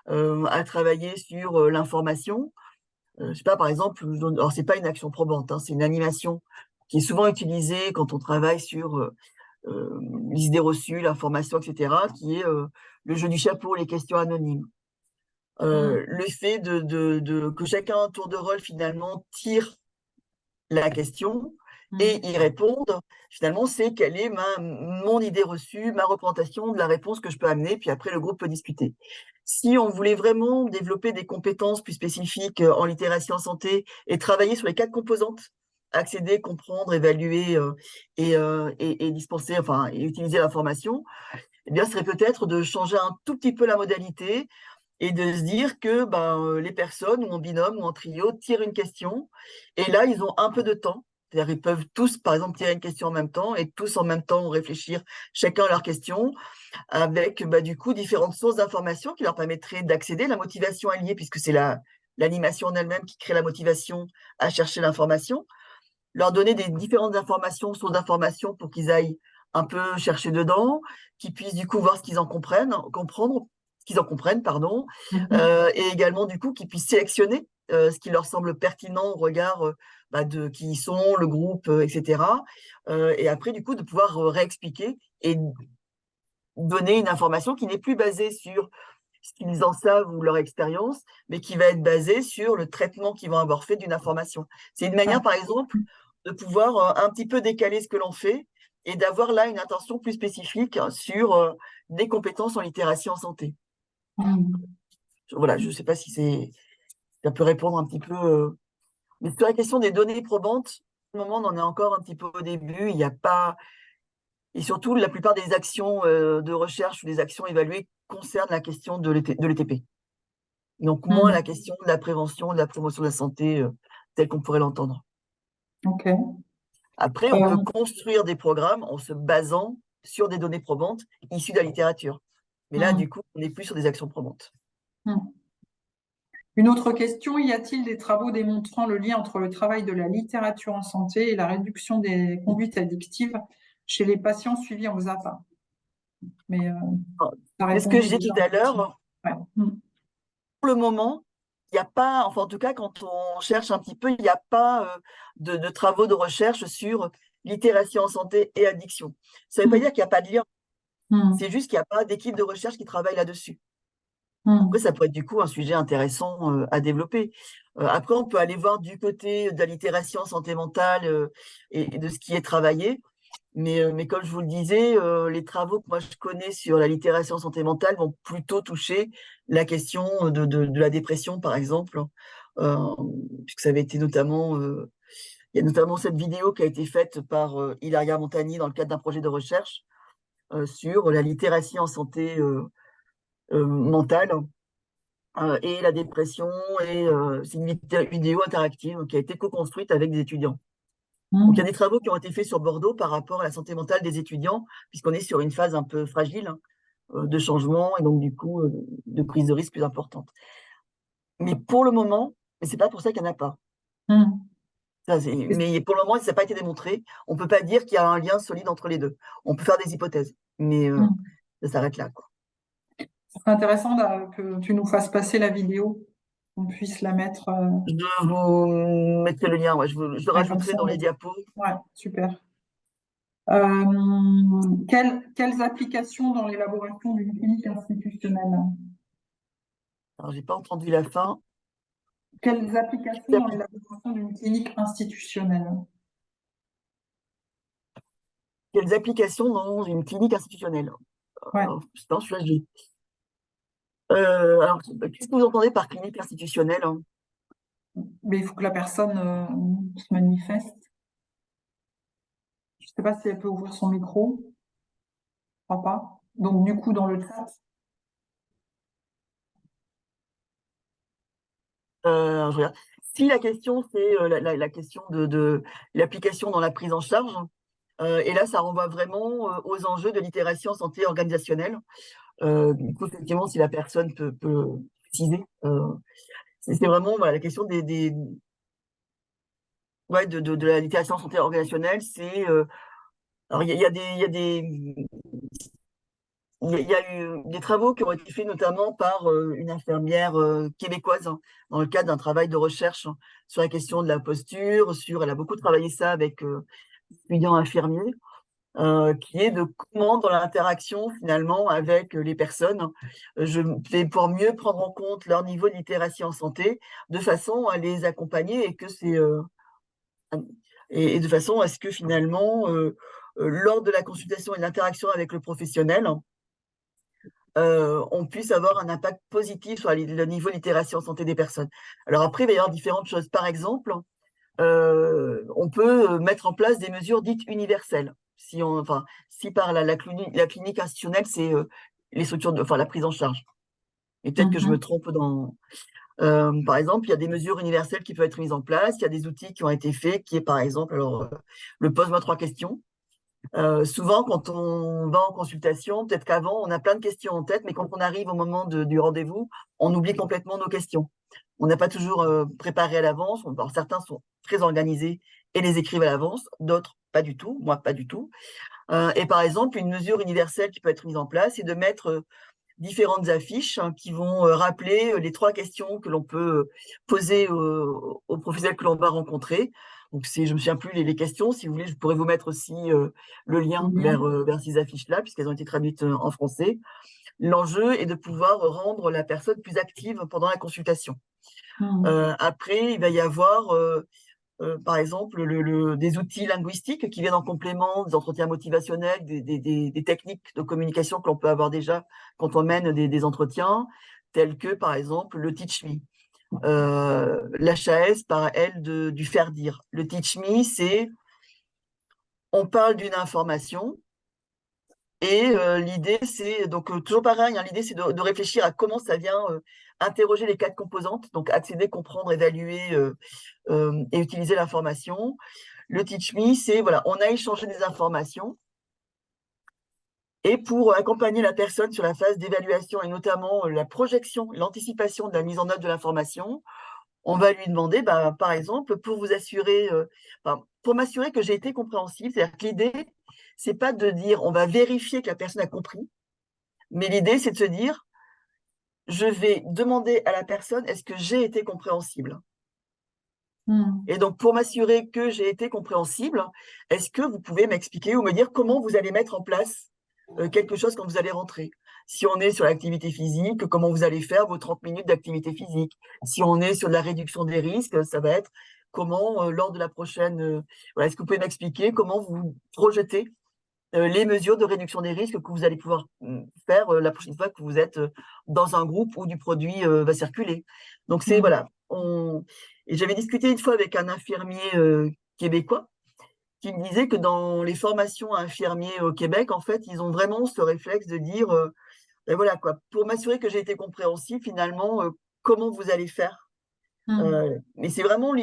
à travailler sur l'information, je sais pas, par exemple, alors c'est pas une action probante, hein, c'est une animation qui est souvent utilisée quand on travaille sur les idées reçues, l'information, etc., qui est le jeu du chapeau, les questions anonymes. Le fait que chacun, tour de rôle, finalement, tire la question et y répondre, finalement, c'est quelle est mon idée reçue, ma représentation de la réponse que je peux amener, puis après, le groupe peut discuter. Si on voulait vraiment développer des compétences plus spécifiques en littératie en santé et travailler sur les 4 composantes, accéder, comprendre, évaluer et dispenser, enfin, et utiliser l'information, eh bien, ce serait peut-être de changer un tout petit peu la modalité et de se dire que les personnes, ou en binôme, ou en trio, tirent une question. Et là, ils ont un peu de temps. C'est-à-dire, ils peuvent tous, par exemple, tirer une question en même temps et tous en même temps réfléchir chacun à leur question avec, du coup, différentes sources d'informations qui leur permettraient d'accéder. La motivation est liée puisque c'est l'animation en elle-même qui crée la motivation à chercher l'information. Leur donner des différentes informations, sources d'informations pour qu'ils aillent un peu chercher dedans, qu'ils puissent du coup voir ce qu'ils en comprennent, pardon, et également du coup qu'ils puissent sélectionner ce qui leur semble pertinent au regard de qui ils sont, le groupe, etc. Et après du coup de pouvoir réexpliquer et donner une information qui n'est plus basée sur ce qu'ils en savent ou leur expérience, mais qui va être basée sur le traitement qu'ils vont avoir fait d'une information. C'est une manière, par exemple, de pouvoir un petit peu décaler ce que l'on fait et d'avoir là une intention plus spécifique sur des compétences en littératie en santé. Voilà, je ne sais pas si ça peut répondre un petit peu. Mais sur la question des données probantes, pour le moment, on en est encore un petit peu au début. Il n'y a pas. Et surtout, la plupart des actions de recherche ou des actions évaluées concernent la question de l'ETP. Donc, moins la question de la prévention, de la promotion de la santé, telle qu'on pourrait l'entendre. Ok. Après, on peut construire des programmes en se basant sur des données probantes issues de la littérature. Mais là, du coup, on n'est plus sur des actions probantes. Une autre question, y a-t-il des travaux démontrant le lien entre le travail de la littérature en santé et la réduction des conduites addictives chez les patients suivis en XAPA? Mais c'est ce que je disais tout à l'heure. Ouais. Pour le moment, il n'y a pas, enfin en tout cas, quand on cherche un petit peu, il n'y a pas de travaux de recherche sur littératie en santé et addiction. Ça ne veut pas dire qu'il n'y a pas de lien. C'est juste qu'il n'y a pas d'équipe de recherche qui travaille là-dessus. Après, ça pourrait être du coup un sujet intéressant à développer. Après, on peut aller voir du côté de la littératie en santé mentale et de ce qui est travaillé. Mais comme je vous le disais, les travaux que moi je connais sur la littératie en santé mentale vont plutôt toucher la question de la dépression, par exemple, puisque ça avait été notamment, il y a notamment cette vidéo qui a été faite par Hilaria Montagny dans le cadre d'un projet de recherche sur la littératie en santé mentale et la dépression. Et c'est une vidéo interactive qui a été co-construite avec des étudiants. Donc, il y a Hmm. des travaux qui ont été faits sur Bordeaux par rapport à la santé mentale des étudiants, puisqu'on est sur une phase un peu fragile de changement et donc du coup de prise de risque plus importante. Mais pour le moment, et c'est pas pour ça qu'il n'y en a pas. Hmm. Mais pour le moment, ça n'a pas été démontré. On ne peut pas dire qu'il y a un lien solide entre les deux. On peut faire des hypothèses, mais Hmm. ça s'arrête là, quoi. Ce serait intéressant que tu nous fasses passer la vidéo, qu'on puisse la mettre. Je vous mettrai le lien, ouais, je le Ouais, comme rajouterai ça, dans les diapos. ouais, super. Quelles applications dans l'élaboration d'une clinique institutionnelle? Alors, j'ai pas entendu la fin. Quelles applications dans l'élaboration d'une clinique institutionnelle? Quelles applications dans une clinique institutionnelle? Ouais, Non, celui-là, je l'ai. Alors, qu'est-ce que vous entendez par clinique institutionnelle, hein? mais il faut que la personne se manifeste. Je ne sais pas si elle peut ouvrir son micro. Je crois pas. Donc, du coup, dans le chat, Je regarde. Si la question, c'est la question de l'application dans la prise en charge, et là, ça renvoie vraiment aux enjeux de l'itération en santé organisationnelle. Du coup, effectivement, si la personne peut préciser, c'est vraiment voilà, la question ouais, de la l'itération en santé organisationnelle. Alors, il y a eu des travaux qui ont été faits notamment par une infirmière québécoise dans le cadre d'un travail de recherche sur la question de la posture, elle a beaucoup travaillé ça avec étudiants infirmiers, qui est de comment dans l'interaction finalement avec les personnes, je vais pouvoir mieux prendre en compte leur niveau de littératie en santé de façon à les accompagner et de façon à ce que finalement, lors de la consultation et de l'interaction avec le professionnel, on puisse avoir un impact positif sur le niveau littératie en santé des personnes. Alors après, il va y avoir différentes choses. Par exemple, on peut mettre en place des mesures dites universelles. Si par la clinique institutionnelle, c'est les structures la prise en charge. Et peut-être que je me mhm. trompe par exemple, il y a des mesures universelles qui peuvent être mises en place. Il y a des outils qui ont été faits, qui est par exemple, le pose-moi 3 questions. Souvent, quand on va en consultation, peut-être qu'avant, on a plein de questions en tête, mais quand on arrive au moment du rendez-vous, on oublie complètement nos questions. On n'a pas toujours préparé à l'avance. Alors, certains sont très organisés et les écrivent à l'avance, d'autres pas du tout, moi pas du tout. Et par exemple, une mesure universelle qui peut être mise en place, c'est de mettre différentes affiches qui vont rappeler les 3 questions que l'on peut poser aux professionnels que l'on va rencontrer. Donc, je me souviens plus les questions. Si vous voulez, je pourrais vous mettre aussi le lien vers ces affiches-là, puisqu'elles ont été traduites en français. L'enjeu est de pouvoir rendre la personne plus active pendant la consultation. Mhm. Après, il va y avoir par exemple, des outils linguistiques qui viennent en complément des entretiens motivationnels, des techniques de communication que l'on peut avoir déjà quand on mène des entretiens, tels que, par exemple, le Teach Me. L'HAS par elle du faire dire. Le Teach Me, c'est on parle d'une information et l'idée, c'est donc toujours pareil, hein, l'idée, c'est de réfléchir à comment ça vient interroger les 4 composantes, donc accéder, comprendre, évaluer et utiliser l'information. Le Teach Me, c'est voilà, on a échangé des informations et pour accompagner la personne sur la phase d'évaluation et notamment la projection, l'anticipation de la mise en œuvre de l'information, on va lui demander, bah, par exemple, pour vous assurer, pour m'assurer que j'ai été compréhensible, c'est-à-dire que l'idée, c'est pas de dire on va vérifier que la personne a compris, mais l'idée, c'est de se dire je vais demander à la personne est-ce que j'ai été compréhensible. Mhm. Et donc, pour m'assurer que j'ai été compréhensible, est-ce que vous pouvez m'expliquer ou me dire comment vous allez mettre en place quelque chose quand vous allez rentrer? Si on est sur l'activité physique, comment vous allez faire vos 30 minutes d'activité physique? Si on est sur la réduction des risques, ça va être comment, lors de la prochaine, voilà, est-ce que vous pouvez m'expliquer comment vous projetez les mesures de réduction des risques que vous allez pouvoir faire la prochaine fois que vous êtes dans un groupe où du produit va circuler. Donc c'est Mhm. voilà. Et j'avais discuté une fois avec un infirmier québécois qui me disait que dans les formations à infirmiers au Québec, en fait, ils ont vraiment ce réflexe de dire Et voilà quoi, pour m'assurer que j'ai été compréhensive finalement, comment vous allez faire. Mais c'est vraiment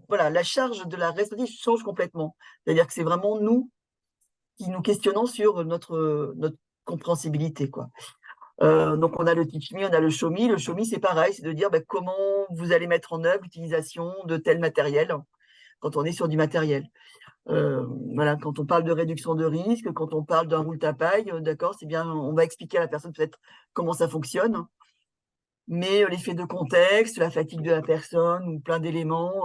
voilà, la charge de la responsabilité change complètement. C'est-à-dire que c'est vraiment nous qui nous questionnons sur notre compréhensibilité, quoi. Donc on a le Teach Me, on a le Show Me. Le Show Me, c'est pareil, c'est de dire comment vous allez mettre en œuvre l'utilisation de tel matériel quand on est sur du matériel. Voilà, quand on parle de réduction de risque, quand on parle d'un roule à paille, d'accord, c'est bien, on va expliquer à la personne peut-être comment ça fonctionne, mais l'effet de contexte, la fatigue de la personne ou plein d'éléments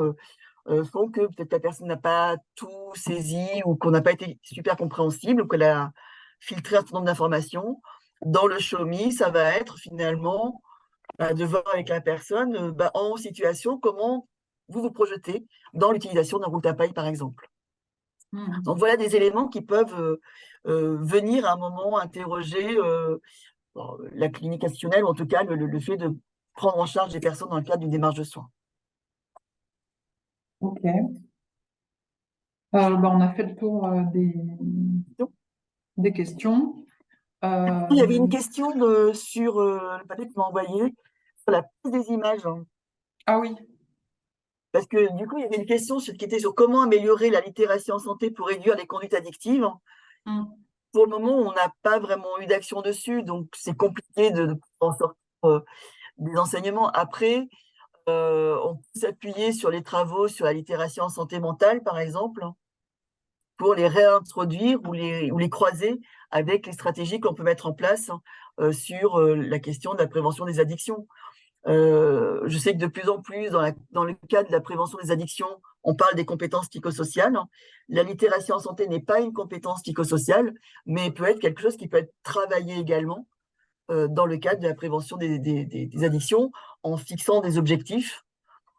font que peut-être la personne n'a pas tout saisi ou qu'on n'a pas été super compréhensible ou qu'elle a filtré un certain nombre d'informations. Dans le show me, ça va être finalement de voir avec la personne en situation comment vous vous projetez dans l'utilisation d'un route à paille, par exemple. Donc voilà des éléments qui peuvent venir à un moment interroger la clinique institutionnelle, ou en tout cas le fait de prendre en charge des personnes dans le cadre d'une démarche de soins. Ok. On a fait le tour des questions. Il y avait une question sur le papier que tu m'as envoyé, sur la prise des images. Ah oui. Parce que du coup, il y avait une question qui était sur comment améliorer la littératie en santé pour réduire les conduites addictives. Pour le moment, on n'a pas vraiment eu d'action dessus, donc c'est compliqué de en sortir des enseignements. Après, on peut s'appuyer sur les travaux sur la littératie en santé mentale, par exemple, pour les réintroduire ou les croiser avec les stratégies qu'on peut mettre en place sur la question de la prévention des addictions. Je sais que de plus en plus, dans le cadre de la prévention des addictions, on parle des compétences psychosociales. La littératie en santé n'est pas une compétence psychosociale, mais peut être quelque chose qui peut être travaillé également dans le cadre de la prévention des addictions, en fixant des objectifs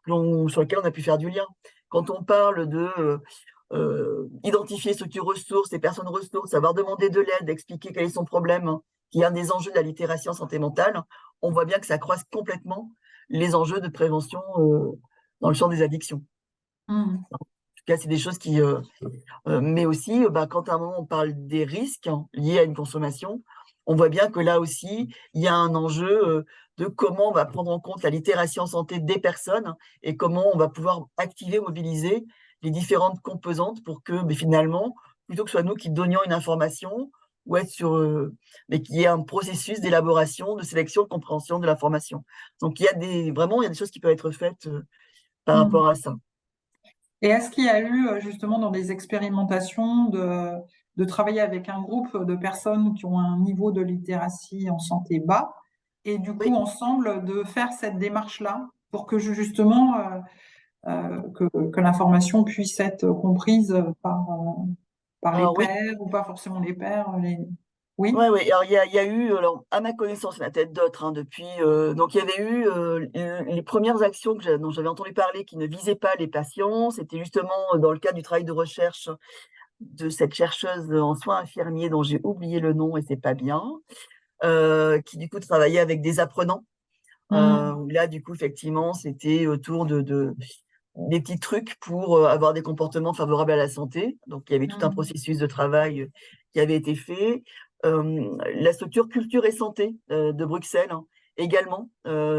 sur lesquels on a pu faire du lien. Quand on parle de identifier structures ressources, les personnes ressources, savoir demander de l'aide, expliquer quel est son problème, qui est un des enjeux de la littératie en santé mentale, on voit bien que ça croise complètement les enjeux de prévention dans le champ des addictions. En tout cas, c'est des choses qui... mais aussi, quand à un moment on parle des risques liés à une consommation, on voit bien que là aussi, il y a un enjeu de comment on va prendre en compte la littératie en santé des personnes et comment on va pouvoir activer, mobiliser les différentes composantes pour que finalement, plutôt que ce soit nous qui donnions une information, ou être mais qu'il y ait un processus d'élaboration, de sélection, de compréhension de l'information. Donc il y a vraiment, il y a des choses qui peuvent être faites par rapport à ça. Et est-ce qu'il y a eu justement dans des expérimentations de travailler avec un groupe de personnes qui ont un niveau de littératie en santé bas et du coup Oui. ensemble de faire cette démarche-là pour que justement que l'information puisse être comprise par les Alors oui, pairs ou pas forcément les pairs. Oui. ouais, ouais. Alors, il y a eu, alors, à ma connaissance, il y en a peut-être d'autres depuis. Donc, il y avait eu les premières actions dont j'avais entendu parler qui ne visaient pas les patients. C'était justement dans le cadre du travail de recherche de cette chercheuse en soins infirmiers dont j'ai oublié le nom et c'est pas bien, qui du coup travaillait avec des apprenants. Où là, du coup, effectivement, c'était autour des petits trucs pour avoir des comportements favorables à la santé. Donc, il y avait tout un processus de travail qui avait été fait. La structure Culture et Santé de Bruxelles également,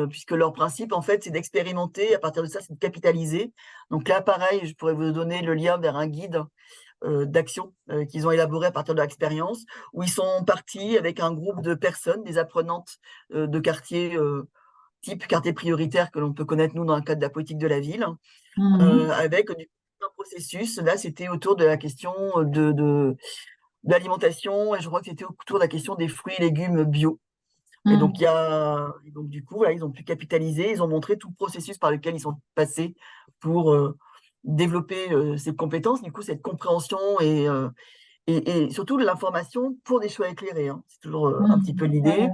puisque leur principe, en fait, c'est d'expérimenter. À partir de ça, c'est de capitaliser. Donc là, pareil, je pourrais vous donner le lien vers un guide d'action qu'ils ont élaboré à partir de l'expérience, où ils sont partis avec un groupe de personnes, des apprenantes de quartiers type quartier prioritaire que l'on peut connaître, nous, dans le cadre de la politique de la ville, avec un processus. Là, c'était autour de la question de l'alimentation, et je crois que c'était autour de la question des fruits et légumes bio. Et donc, du coup, voilà, ils ont pu capitaliser, ils ont montré tout le processus par lequel ils sont passés pour développer ces compétences, du coup, cette compréhension et surtout de l'information pour des choix éclairés. C'est toujours un petit peu l'idée.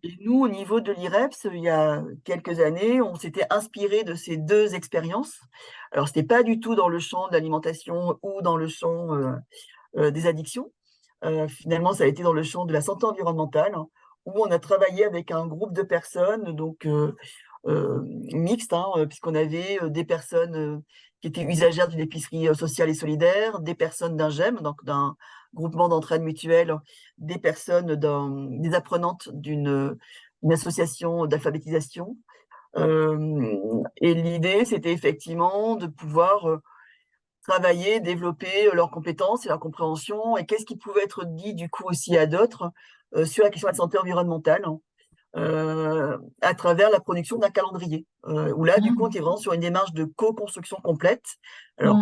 Et nous, au niveau de l'IREPS, il y a quelques années, on s'était inspiré de ces deux expériences. Alors, ce n'était pas du tout dans le champ de l'alimentation ou dans le champ des addictions. Finalement, ça a été dans le champ de la santé environnementale, où on a travaillé avec un groupe de personnes, donc mixte, puisqu'on avait des personnes qui étaient usagères d'une épicerie sociale et solidaire, des personnes d'un GEM, donc d'un groupement d'entraide mutuelle, des personnes, des apprenantes une association d'alphabétisation. Et l'idée, c'était effectivement de pouvoir travailler, développer leurs compétences et leur compréhension, et qu'est-ce qui pouvait être dit du coup aussi à d'autres sur la question de la santé environnementale, à travers la production d'un calendrier, où là, du coup, on était vraiment sur une démarche de co-construction complète. Alors,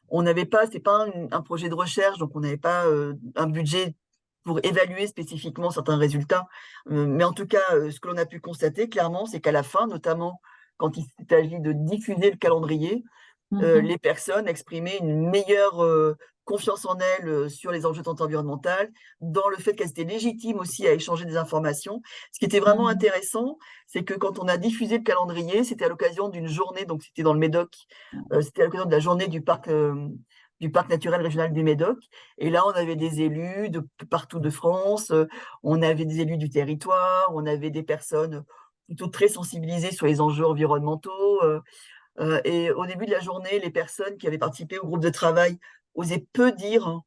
on n'avait pas, c'est pas un projet de recherche, donc on n'avait pas un budget pour évaluer spécifiquement certains résultats. Mais en tout cas, ce que l'on a pu constater clairement, c'est qu'à la fin, notamment quand il s'agit de diffuser le calendrier, les personnes exprimaient une meilleure confiance en elles sur les enjeux de santé environnementale, dans le fait qu'elles étaient légitimes aussi à échanger des informations. Ce qui était vraiment intéressant, c'est que quand on a diffusé le calendrier, c'était à l'occasion d'une journée, donc c'était dans le Médoc, c'était à l'occasion de la journée du parc naturel régional du Médoc. Et là, on avait des élus de partout de France, on avait des élus du territoire, on avait des personnes plutôt très sensibilisées sur les enjeux environnementaux. Et au début de la journée, les personnes qui avaient participé au groupe de travail osaient peu dire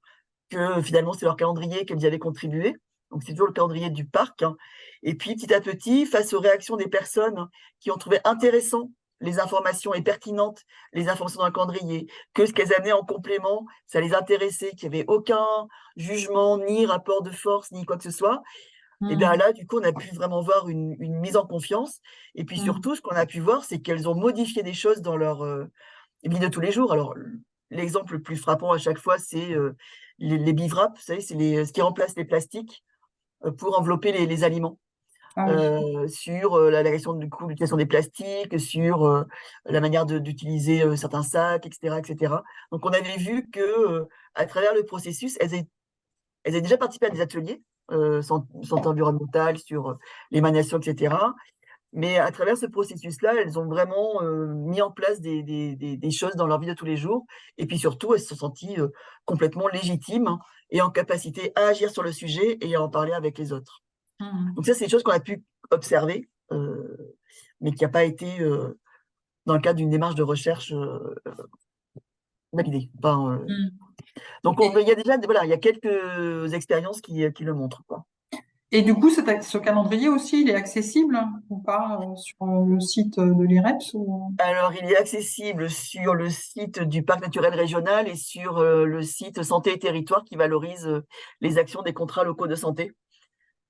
que finalement c'est leur calendrier qu'elles y avaient contribué. Donc c'est toujours le calendrier du parc. Et puis petit à petit, face aux réactions des personnes qui ont trouvé intéressant les informations et pertinentes, les informations dans le calendrier, que ce qu'elles amenaient en complément, ça les intéressait, qu'il n'y avait aucun jugement, ni rapport de force, ni quoi que ce soit. Et bien là, du coup, on a pu vraiment voir une mise en confiance. Et puis surtout, ce qu'on a pu voir, c'est qu'elles ont modifié des choses dans leur vie de tous les jours. Alors, l'exemple le plus frappant à chaque fois, c'est les bivraps, vous savez, c'est ce qui remplace les plastiques pour envelopper les aliments. Ah oui. Sur la question du coup, l'utilisation des plastiques, sur la manière d'utiliser certains sacs, etc., etc. Donc, on avait vu que à travers le processus, elles avaient déjà participé à des ateliers santé environnementale, sur l'émanation, etc. Mais à travers ce processus-là, elles ont vraiment mis en place des choses dans leur vie de tous les jours. Et puis surtout, elles se sont senties complètement légitimes, hein, et en capacité à agir sur le sujet et à en parler avec les autres. Donc ça, c'est des choses qu'on a pu observer, mais qui n'a pas été dans le cadre d'une démarche de recherche validée. Enfin, donc il y a déjà voilà, il y a quelques expériences qui le montrent, quoi. Et du coup, ce calendrier aussi, il est accessible ou pas sur le site de l'IREPS ou... Alors, il est accessible sur le site du parc naturel régional et sur le site Santé et Territoire qui valorise les actions des contrats locaux de santé.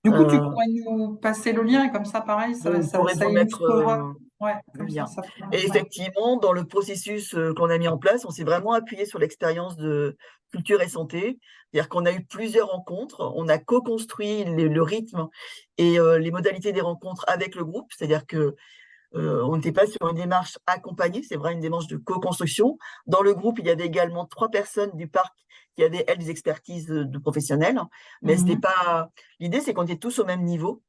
Du coup, tu pourrais nous passer le lien et comme ça, pareil, Je pourrais vous ça remettre illustrera. Ouais, le comme ça, lien. ça pourra. Et Ouais. effectivement, dans le processus qu'on a mis en place, on s'est vraiment appuyé sur l'expérience de culture et santé. C'est-à-dire qu'on a eu plusieurs rencontres, on a co-construit le rythme et les modalités des rencontres avec le groupe. C'est-à-dire que on n'était pas sur une démarche accompagnée, c'est vrai, une démarche de co-construction. Dans le groupe, il y avait également 3 personnes du parc qui avaient, elles, des expertises de professionnels. Mais c'était pas. L'idée, c'est qu'on était tous au même niveau.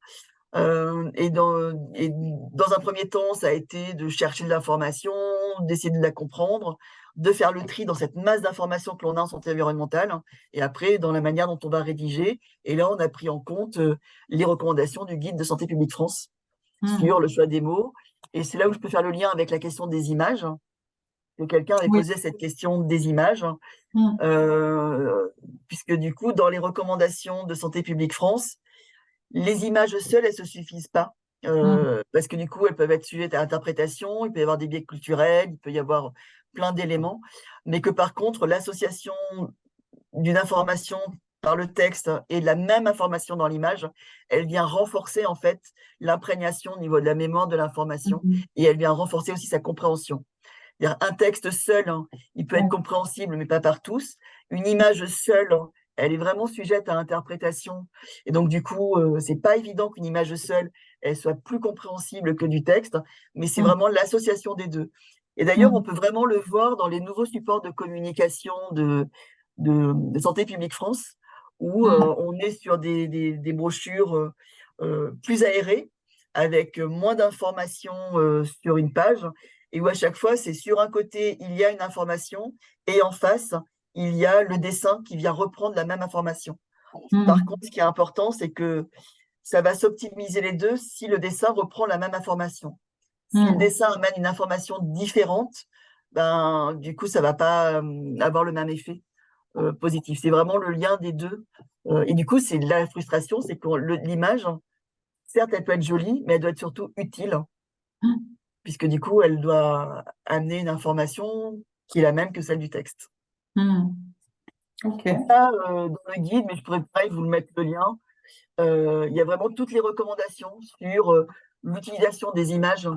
Et dans un premier temps, ça a été de chercher de l'information, d'essayer de la comprendre, de faire le tri dans cette masse d'informations que l'on a en santé environnementale, et après, dans la manière dont on va rédiger. Et là, on a pris en compte les recommandations du guide de Santé publique France sur le choix des mots. Et c'est là où je peux faire le lien avec la question des images, que quelqu'un avait Oui. posé cette question des images, Mm. puisque du coup, dans les recommandations de Santé publique France, les images seules, elles ne se suffisent pas. Mm. Parce que du coup, elles peuvent être sujettes à interprétation, il peut y avoir des biais culturels, il peut y avoir plein d'éléments, mais que par contre, l'association d'une information par le texte et de la même information dans l'image, elle vient renforcer en fait l'imprégnation au niveau de la mémoire de l'information, Mm. et elle vient renforcer aussi sa compréhension. Un texte seul, hein, il peut être Ouais. compréhensible, mais pas par tous. Une image seule, hein, elle est vraiment sujette à interprétation. Et donc, du coup, c'est pas évident qu'une image seule, elle soit plus compréhensible que du texte, mais c'est Mm. vraiment l'association des deux. Et d'ailleurs, on Mm. peut vraiment le voir dans les nouveaux supports de communication de Santé publique France, où Mm. on est sur des brochures plus aérées, avec moins d'informations sur une page, et où à chaque fois, c'est sur un côté, il y a une information, et en face, il y a le dessin qui vient reprendre la même information. Par Mm. contre, ce qui est important, c'est que ça va s'optimiser les deux si le dessin reprend la même information. Si le Mm. dessin amène une information différente, ben, du coup, ça ne va pas avoir le même effet. positif. C'est vraiment le lien des deux. Et du coup, c'est la frustration, c'est que l'image, certes, elle peut être jolie, mais elle doit être surtout utile, puisque du coup, elle doit amener une information qui est la même que celle du texte. Ok. Donc ça, dans le guide, mais je pourrais pareil vous le mettre le lien, il y a vraiment toutes les recommandations sur l'utilisation des images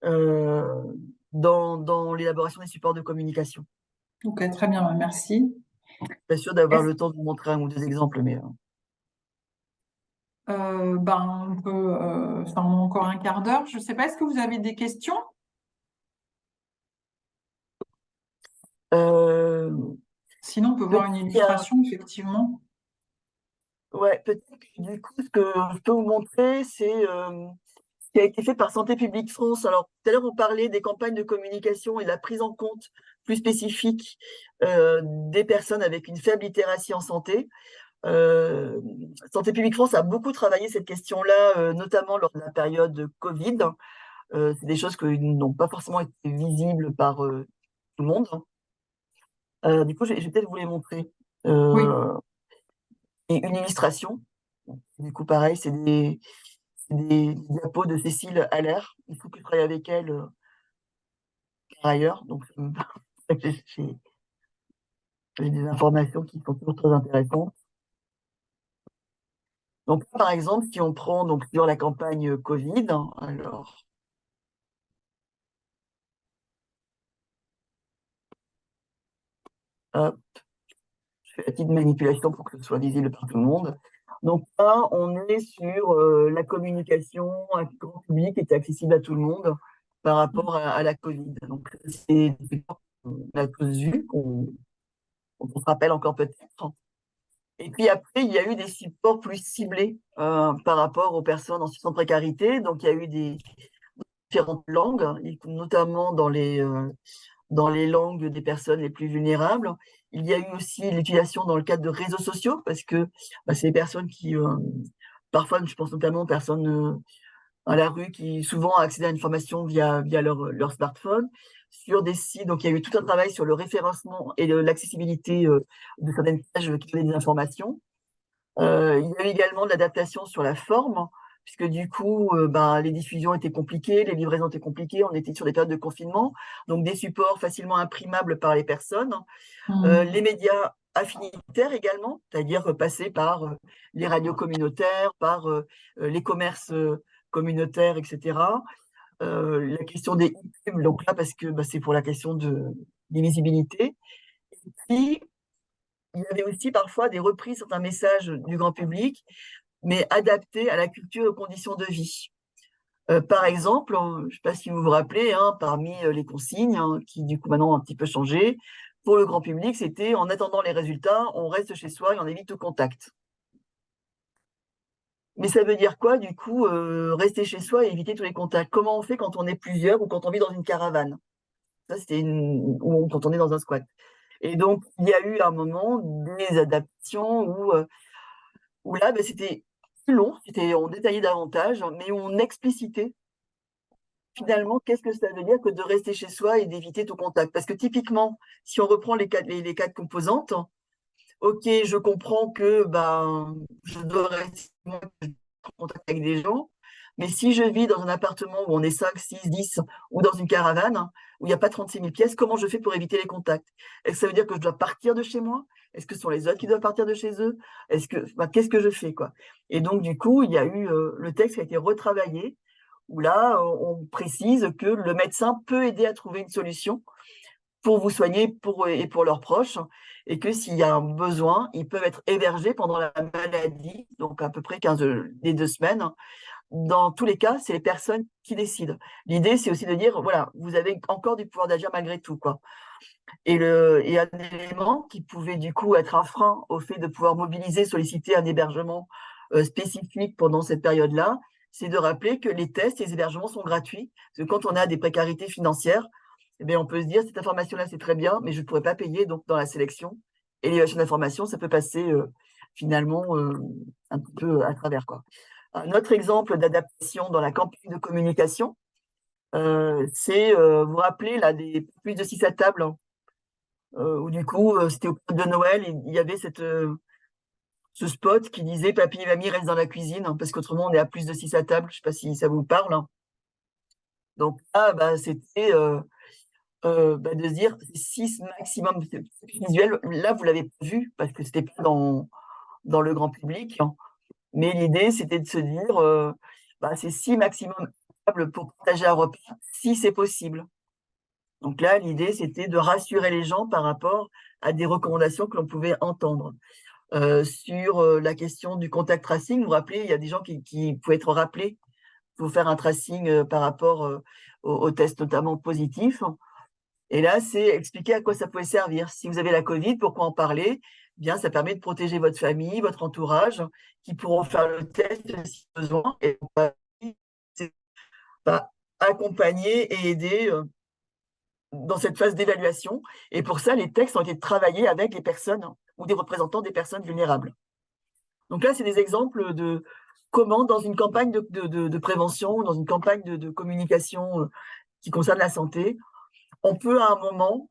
euh, dans l'élaboration des supports de communication. Ok, très bien, merci. Pas sûr d'avoir Est-ce- le temps de vous montrer un ou deux exemples, mais ben, on peut, enfin, on a encore un quart d'heure. Je ne sais pas, est-ce que vous avez des questions? euh, Sinon, on peut voir peut-être une qu'il y a- illustration, effectivement. ouais, peut-être que du coup, ce que je peux vous montrer, c'est ce qui a été fait par Santé publique France. Alors, tout à l'heure, on parlait des campagnes de communication et de la prise en compte plus spécifique des personnes avec une faible littératie en santé. Euh, Santé publique France a beaucoup travaillé cette question-là, notamment lors de la période Covid. C'est des choses qui n'ont pas forcément été visibles par tout le monde. Du coup, je vais peut-être vous les montrer. Oui. Euh, et une illustration. Du coup, pareil, c'est des diapos de Cécile Allaire. Il faut que je travaille avec elle par ailleurs. Donc, j'ai j'ai des informations qui sont toujours très intéressantes. Donc, par exemple, si on prend donc, sur la campagne Covid, alors, hop, je fais la petite manipulation pour que ce soit visible par tout le monde. Donc là, on est sur la communication à grand public qui est accessible à tout le monde par rapport à la Covid. Donc, c'est des supports qu'on a tous vus, qu'on se rappelle encore peut-être. Et puis après, il y a eu des supports plus ciblés par rapport aux personnes en situation de précarité. Donc, il y a eu des différentes langues, notamment dans les langues des personnes les plus vulnérables. Il y a eu aussi l'utilisation dans le cadre de réseaux sociaux, parce que c'est des personnes qui, parfois, je pense notamment aux personnes à la rue qui souvent accèdent à l'information via leur smartphone, sur des sites. Donc, il y a eu tout un travail sur le référencement et l'accessibilité de certaines pages qui donnaient des informations. Il y a eu également de l'adaptation sur la forme, puisque du coup, les diffusions étaient compliquées, les livraisons étaient compliquées, on était sur des périodes de confinement, donc des supports facilement imprimables par les personnes. Les médias affinitaires également, c'est-à-dire passer par les radios communautaires, par les commerces communautaires, etc. La question des e-pubs, donc là, parce que c'est pour la question de visibilité. Et puis, il y avait aussi parfois des reprises certains messages du grand public, mais adaptés à la culture et aux conditions de vie. Par exemple, je ne sais pas si vous vous rappelez, parmi les consignes, qui du coup maintenant ont un petit peu changé, pour le grand public, c'était en attendant les résultats, on reste chez soi et on évite tout contact. Mais ça veut dire quoi, du coup, rester chez soi et éviter tous les contacts? Comment on fait quand on est plusieurs ou quand on vit dans une caravane? Ça, c'était ou quand on est dans un squat. Et donc, il y a eu à un moment des adaptations où là, c'était plus long, on détaillait davantage, mais on explicitait finalement qu'est-ce que ça veut dire que de rester chez soi et d'éviter tout contact. Parce que typiquement, si on reprend les quatre composantes, ok, je comprends que je dois rester en contact avec des gens, mais si je vis dans un appartement où on est 5, 6, 10, ou dans une caravane où il n'y a pas 36 000 pièces, comment je fais pour éviter les contacts? Est-ce que ça veut dire que je dois partir de chez moi? Est-ce que ce sont les autres qui doivent partir de chez eux? Qu'est-ce que je fais, quoi? Et donc, du coup, il y a eu le texte qui a été retravaillé, où là, on précise que le médecin peut aider à trouver une solution pour vous soigner et pour leurs proches, et que s'il y a un besoin, ils peuvent être hébergés pendant la maladie, donc à peu près 15 des 2 semaines. Dans tous les cas, c'est les personnes qui décident. L'idée, c'est aussi de dire, voilà, vous avez encore du pouvoir d'agir malgré tout, quoi. Et un élément qui pouvait du coup être un frein au fait de pouvoir mobiliser, solliciter un hébergement spécifique pendant cette période-là, c'est de rappeler que les tests et les hébergements sont gratuits. Parce que quand on a des précarités financières, eh bien, on peut se dire, cette information-là, c'est très bien, mais je ne pourrais pas payer. Donc, dans la sélection et l'évaluation d'informations, ça peut passer finalement un petit peu à travers, quoi. Un autre exemple d'adaptation dans la campagne de communication, c'est, vous vous rappelez, là, des plus de 6 à table, où du coup, c'était au de Noël, et il y avait ce spot qui disait papy et mamie restent dans la cuisine, hein, parce qu'autrement on est à plus de 6 à table. Je sais pas si ça vous parle, hein. Donc là, bah, c'était bah, de se dire 6 maximum. C'est visuel. Là, vous l'avez pas vu parce que c'était pas dans le grand public, hein. Mais l'idée, c'était de se dire, bah, c'est 6 maximum tables pour partager un repas, si c'est possible. Donc là, l'idée, c'était de rassurer les gens par rapport à des recommandations que l'on pouvait entendre. Sur, la question du contact tracing, vous vous rappelez, il y a des gens qui pouvaient être rappelés pour faire un tracing, par rapport, aux tests notamment positifs. Et là, c'est expliquer à quoi ça pouvait servir. Si vous avez la Covid, pourquoi en parler? Eh bien, ça permet de protéger votre famille, votre entourage, qui pourront faire le test si besoin, et on va bah, accompagner et aider, dans cette phase d'évaluation. Et pour ça, les textes ont été travaillés avec les personnes ou des représentants des personnes vulnérables. Donc là, c'est des exemples de comment, dans une campagne de prévention, dans une campagne de communication, qui concerne la santé, on peut à un moment,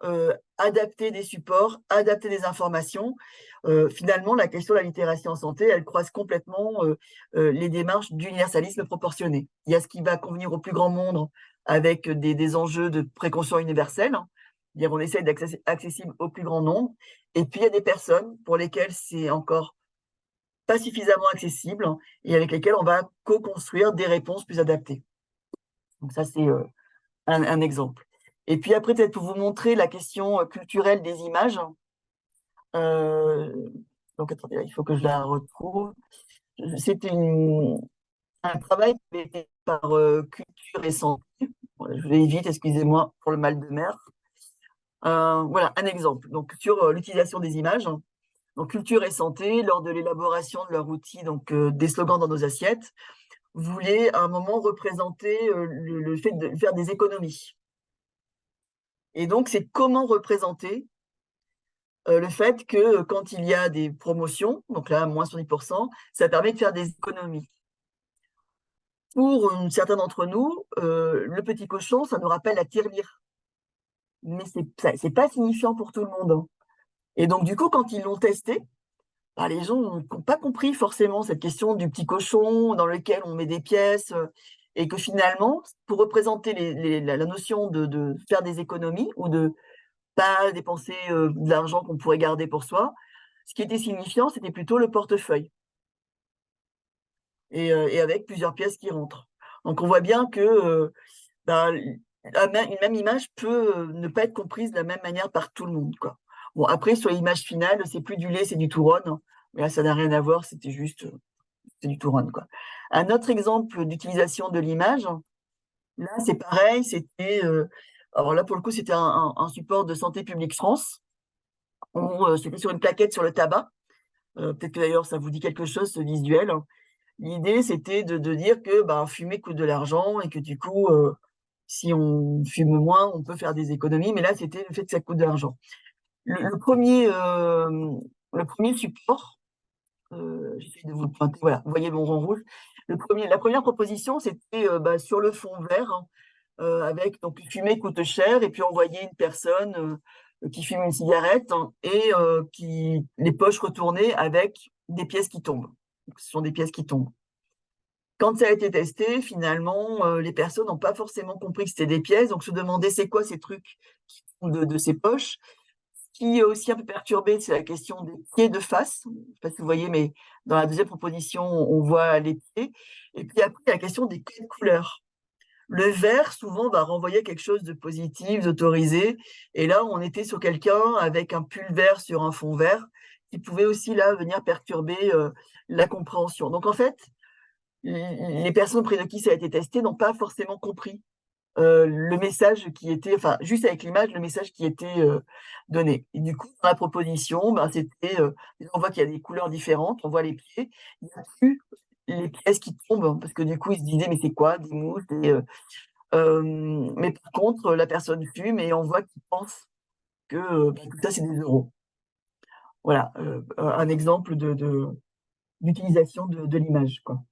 adapter des supports, adapter des informations. Finalement, la question de la littératie en santé, elle croise complètement, les démarches d'universalisme proportionné. Il y a ce qui va convenir au plus grand nombre avec des enjeux de précaution universelle, hein. C'est-à-dire on essaie d'être accessible au plus grand nombre. Et puis il y a des personnes pour lesquelles c'est encore pas suffisamment accessible, hein, et avec lesquelles on va co-construire des réponses plus adaptées. Donc ça, c'est, un exemple. Et puis après, peut-être pour vous montrer la question, culturelle des images, heu, donc attendez, il faut que je la retrouve. C'était un travail qui avait été fait par, Culture et Santé. Voilà, je vais vite, excusez-moi pour le mal de mer. Voilà un exemple, donc sur, l'utilisation des images. Donc Culture et Santé, lors de l'élaboration de leur outil, donc, des slogans dans nos assiettes, voulaient à un moment représenter, le fait de faire des économies. Et donc c'est comment représenter le fait que, quand il y a des promotions, donc là, moins 70%, ça permet de faire des économies. Pour, certains d'entre nous, le petit cochon, ça nous rappelle la tirelire, mais c'est pas signifiant pour tout le monde, hein. Et donc du coup, quand ils l'ont testé, bah, les gens n'ont pas compris forcément cette question du petit cochon dans lequel on met des pièces, et que finalement, pour représenter la notion de faire des économies ou de pas dépenser, de l'argent qu'on pourrait garder pour soi. Ce qui était signifiant, c'était plutôt le portefeuille, et avec plusieurs pièces qui rentrent. Donc on voit bien que, bah, une même image peut, ne pas être comprise de la même manière par tout le monde, quoi. Bon après sur l'image finale, c'est plus du lait, c'est du tout run, mais là ça n'a rien à voir, c'était juste, c'est du tout run, quoi. Un autre exemple d'utilisation de l'image, là c'est pareil, c'était, alors là pour le coup, c'était un support de Santé publique France, où, c'était sur une plaquette sur le tabac. Peut-être que d'ailleurs ça vous dit quelque chose, ce visuel. L'idée, c'était de dire que, ben, fumer coûte de l'argent et que du coup, si on fume moins, on peut faire des économies, mais là, c'était le fait que ça coûte de l'argent. Le 1er support, j'essaie de vous le pointer, voilà, vous voyez mon rond rouge. La première proposition, c'était, bah, sur le fond vert, hein, avec donc fumer coûte cher, et puis on voyait une personne, qui fume une cigarette, hein, et qui les poches retournées avec des pièces qui tombent. Donc ce sont des pièces qui tombent. Quand ça a été testé, finalement, les personnes n'ont pas forcément compris que c'était des pièces, donc se demandaient: «C'est quoi ces trucs qui tombent de ces poches?» Ce qui est aussi un peu perturbé, c'est la question des pieds de face. Je sais pas si vous voyez, mais dans la deuxième proposition, on voit les pieds, et puis après, il y a la question des codes couleurs. Le vert, souvent, va renvoyer quelque chose de positif, d'autorisé, et là, on était sur quelqu'un avec un pull vert sur un fond vert, qui pouvait aussi, là, venir perturber, la compréhension. Donc en fait, les personnes auprès de qui ça a été testé n'ont pas forcément compris, le message qui était, enfin, juste avec l'image, le message qui était, donné. Et du coup, dans la proposition, ben, c'était, on voit qu'il y a des couleurs différentes, on voit les pieds, il n'y a plus les pièces qui tombent, parce que du coup, ils se disaient: «Mais c'est quoi? Des mousses, mais par contre, la personne fume et on voit qu'il pense que, bah, tout ça, c'est des euros. Voilà, un exemple d'utilisation de l'image, quoi.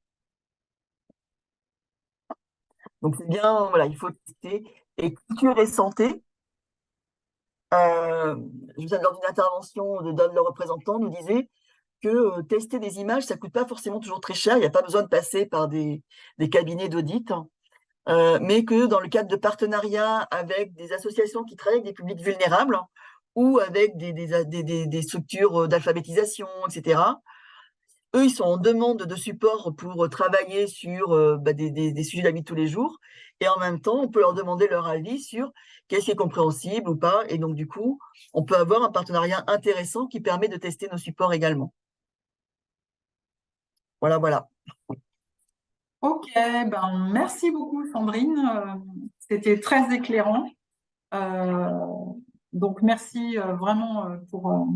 Donc c'est bien, voilà, il faut tester. Et culture et santé, lors d'une intervention d'un de leurs représentants, nous disait que tester des images, ça coûte pas forcément toujours très cher. Il n'y a pas besoin de passer par des cabinets d'audit, mais que dans le cadre de partenariats avec des associations qui travaillent avec des publics vulnérables ou avec des structures d'alphabétisation, etc., eux, ils sont en demande de support pour travailler sur des sujets de la vie de tous les jours. Et en même temps, on peut leur demander leur avis sur qu'est-ce qui est compréhensible ou pas. Et donc, du coup, on peut avoir un partenariat intéressant qui permet de tester nos supports également. Voilà, voilà. Ok, ben merci beaucoup Sandrine. C'était très éclairant. Euh, donc merci vraiment pour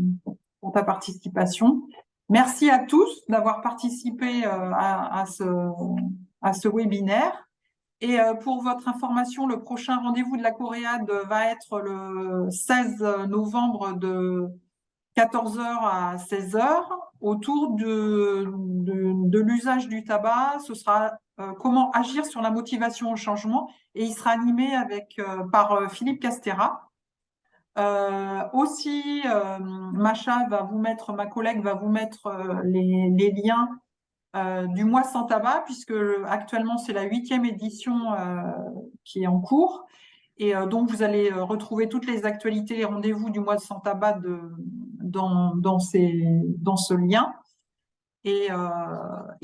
ta participation. Merci à tous d'avoir participé à ce webinaire. Et pour votre information, le prochain rendez-vous de la Coréade va être le 16 novembre de 14 heures à 16 heures autour de l'usage du tabac. Ce sera comment agir sur la motivation au changement et il sera animé par Philippe Castera. Aussi, ma collègue va vous mettre les liens du mois sans tabac, puisque actuellement c'est la 8e édition qui est en cours. Et donc, vous allez retrouver toutes les actualités et rendez-vous du mois sans tabac dans ce lien. Et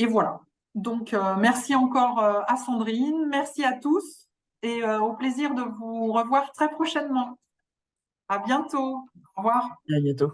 voilà. Donc, merci encore à Sandrine, merci à tous et au plaisir de vous revoir très prochainement. À bientôt. Au revoir. À bientôt.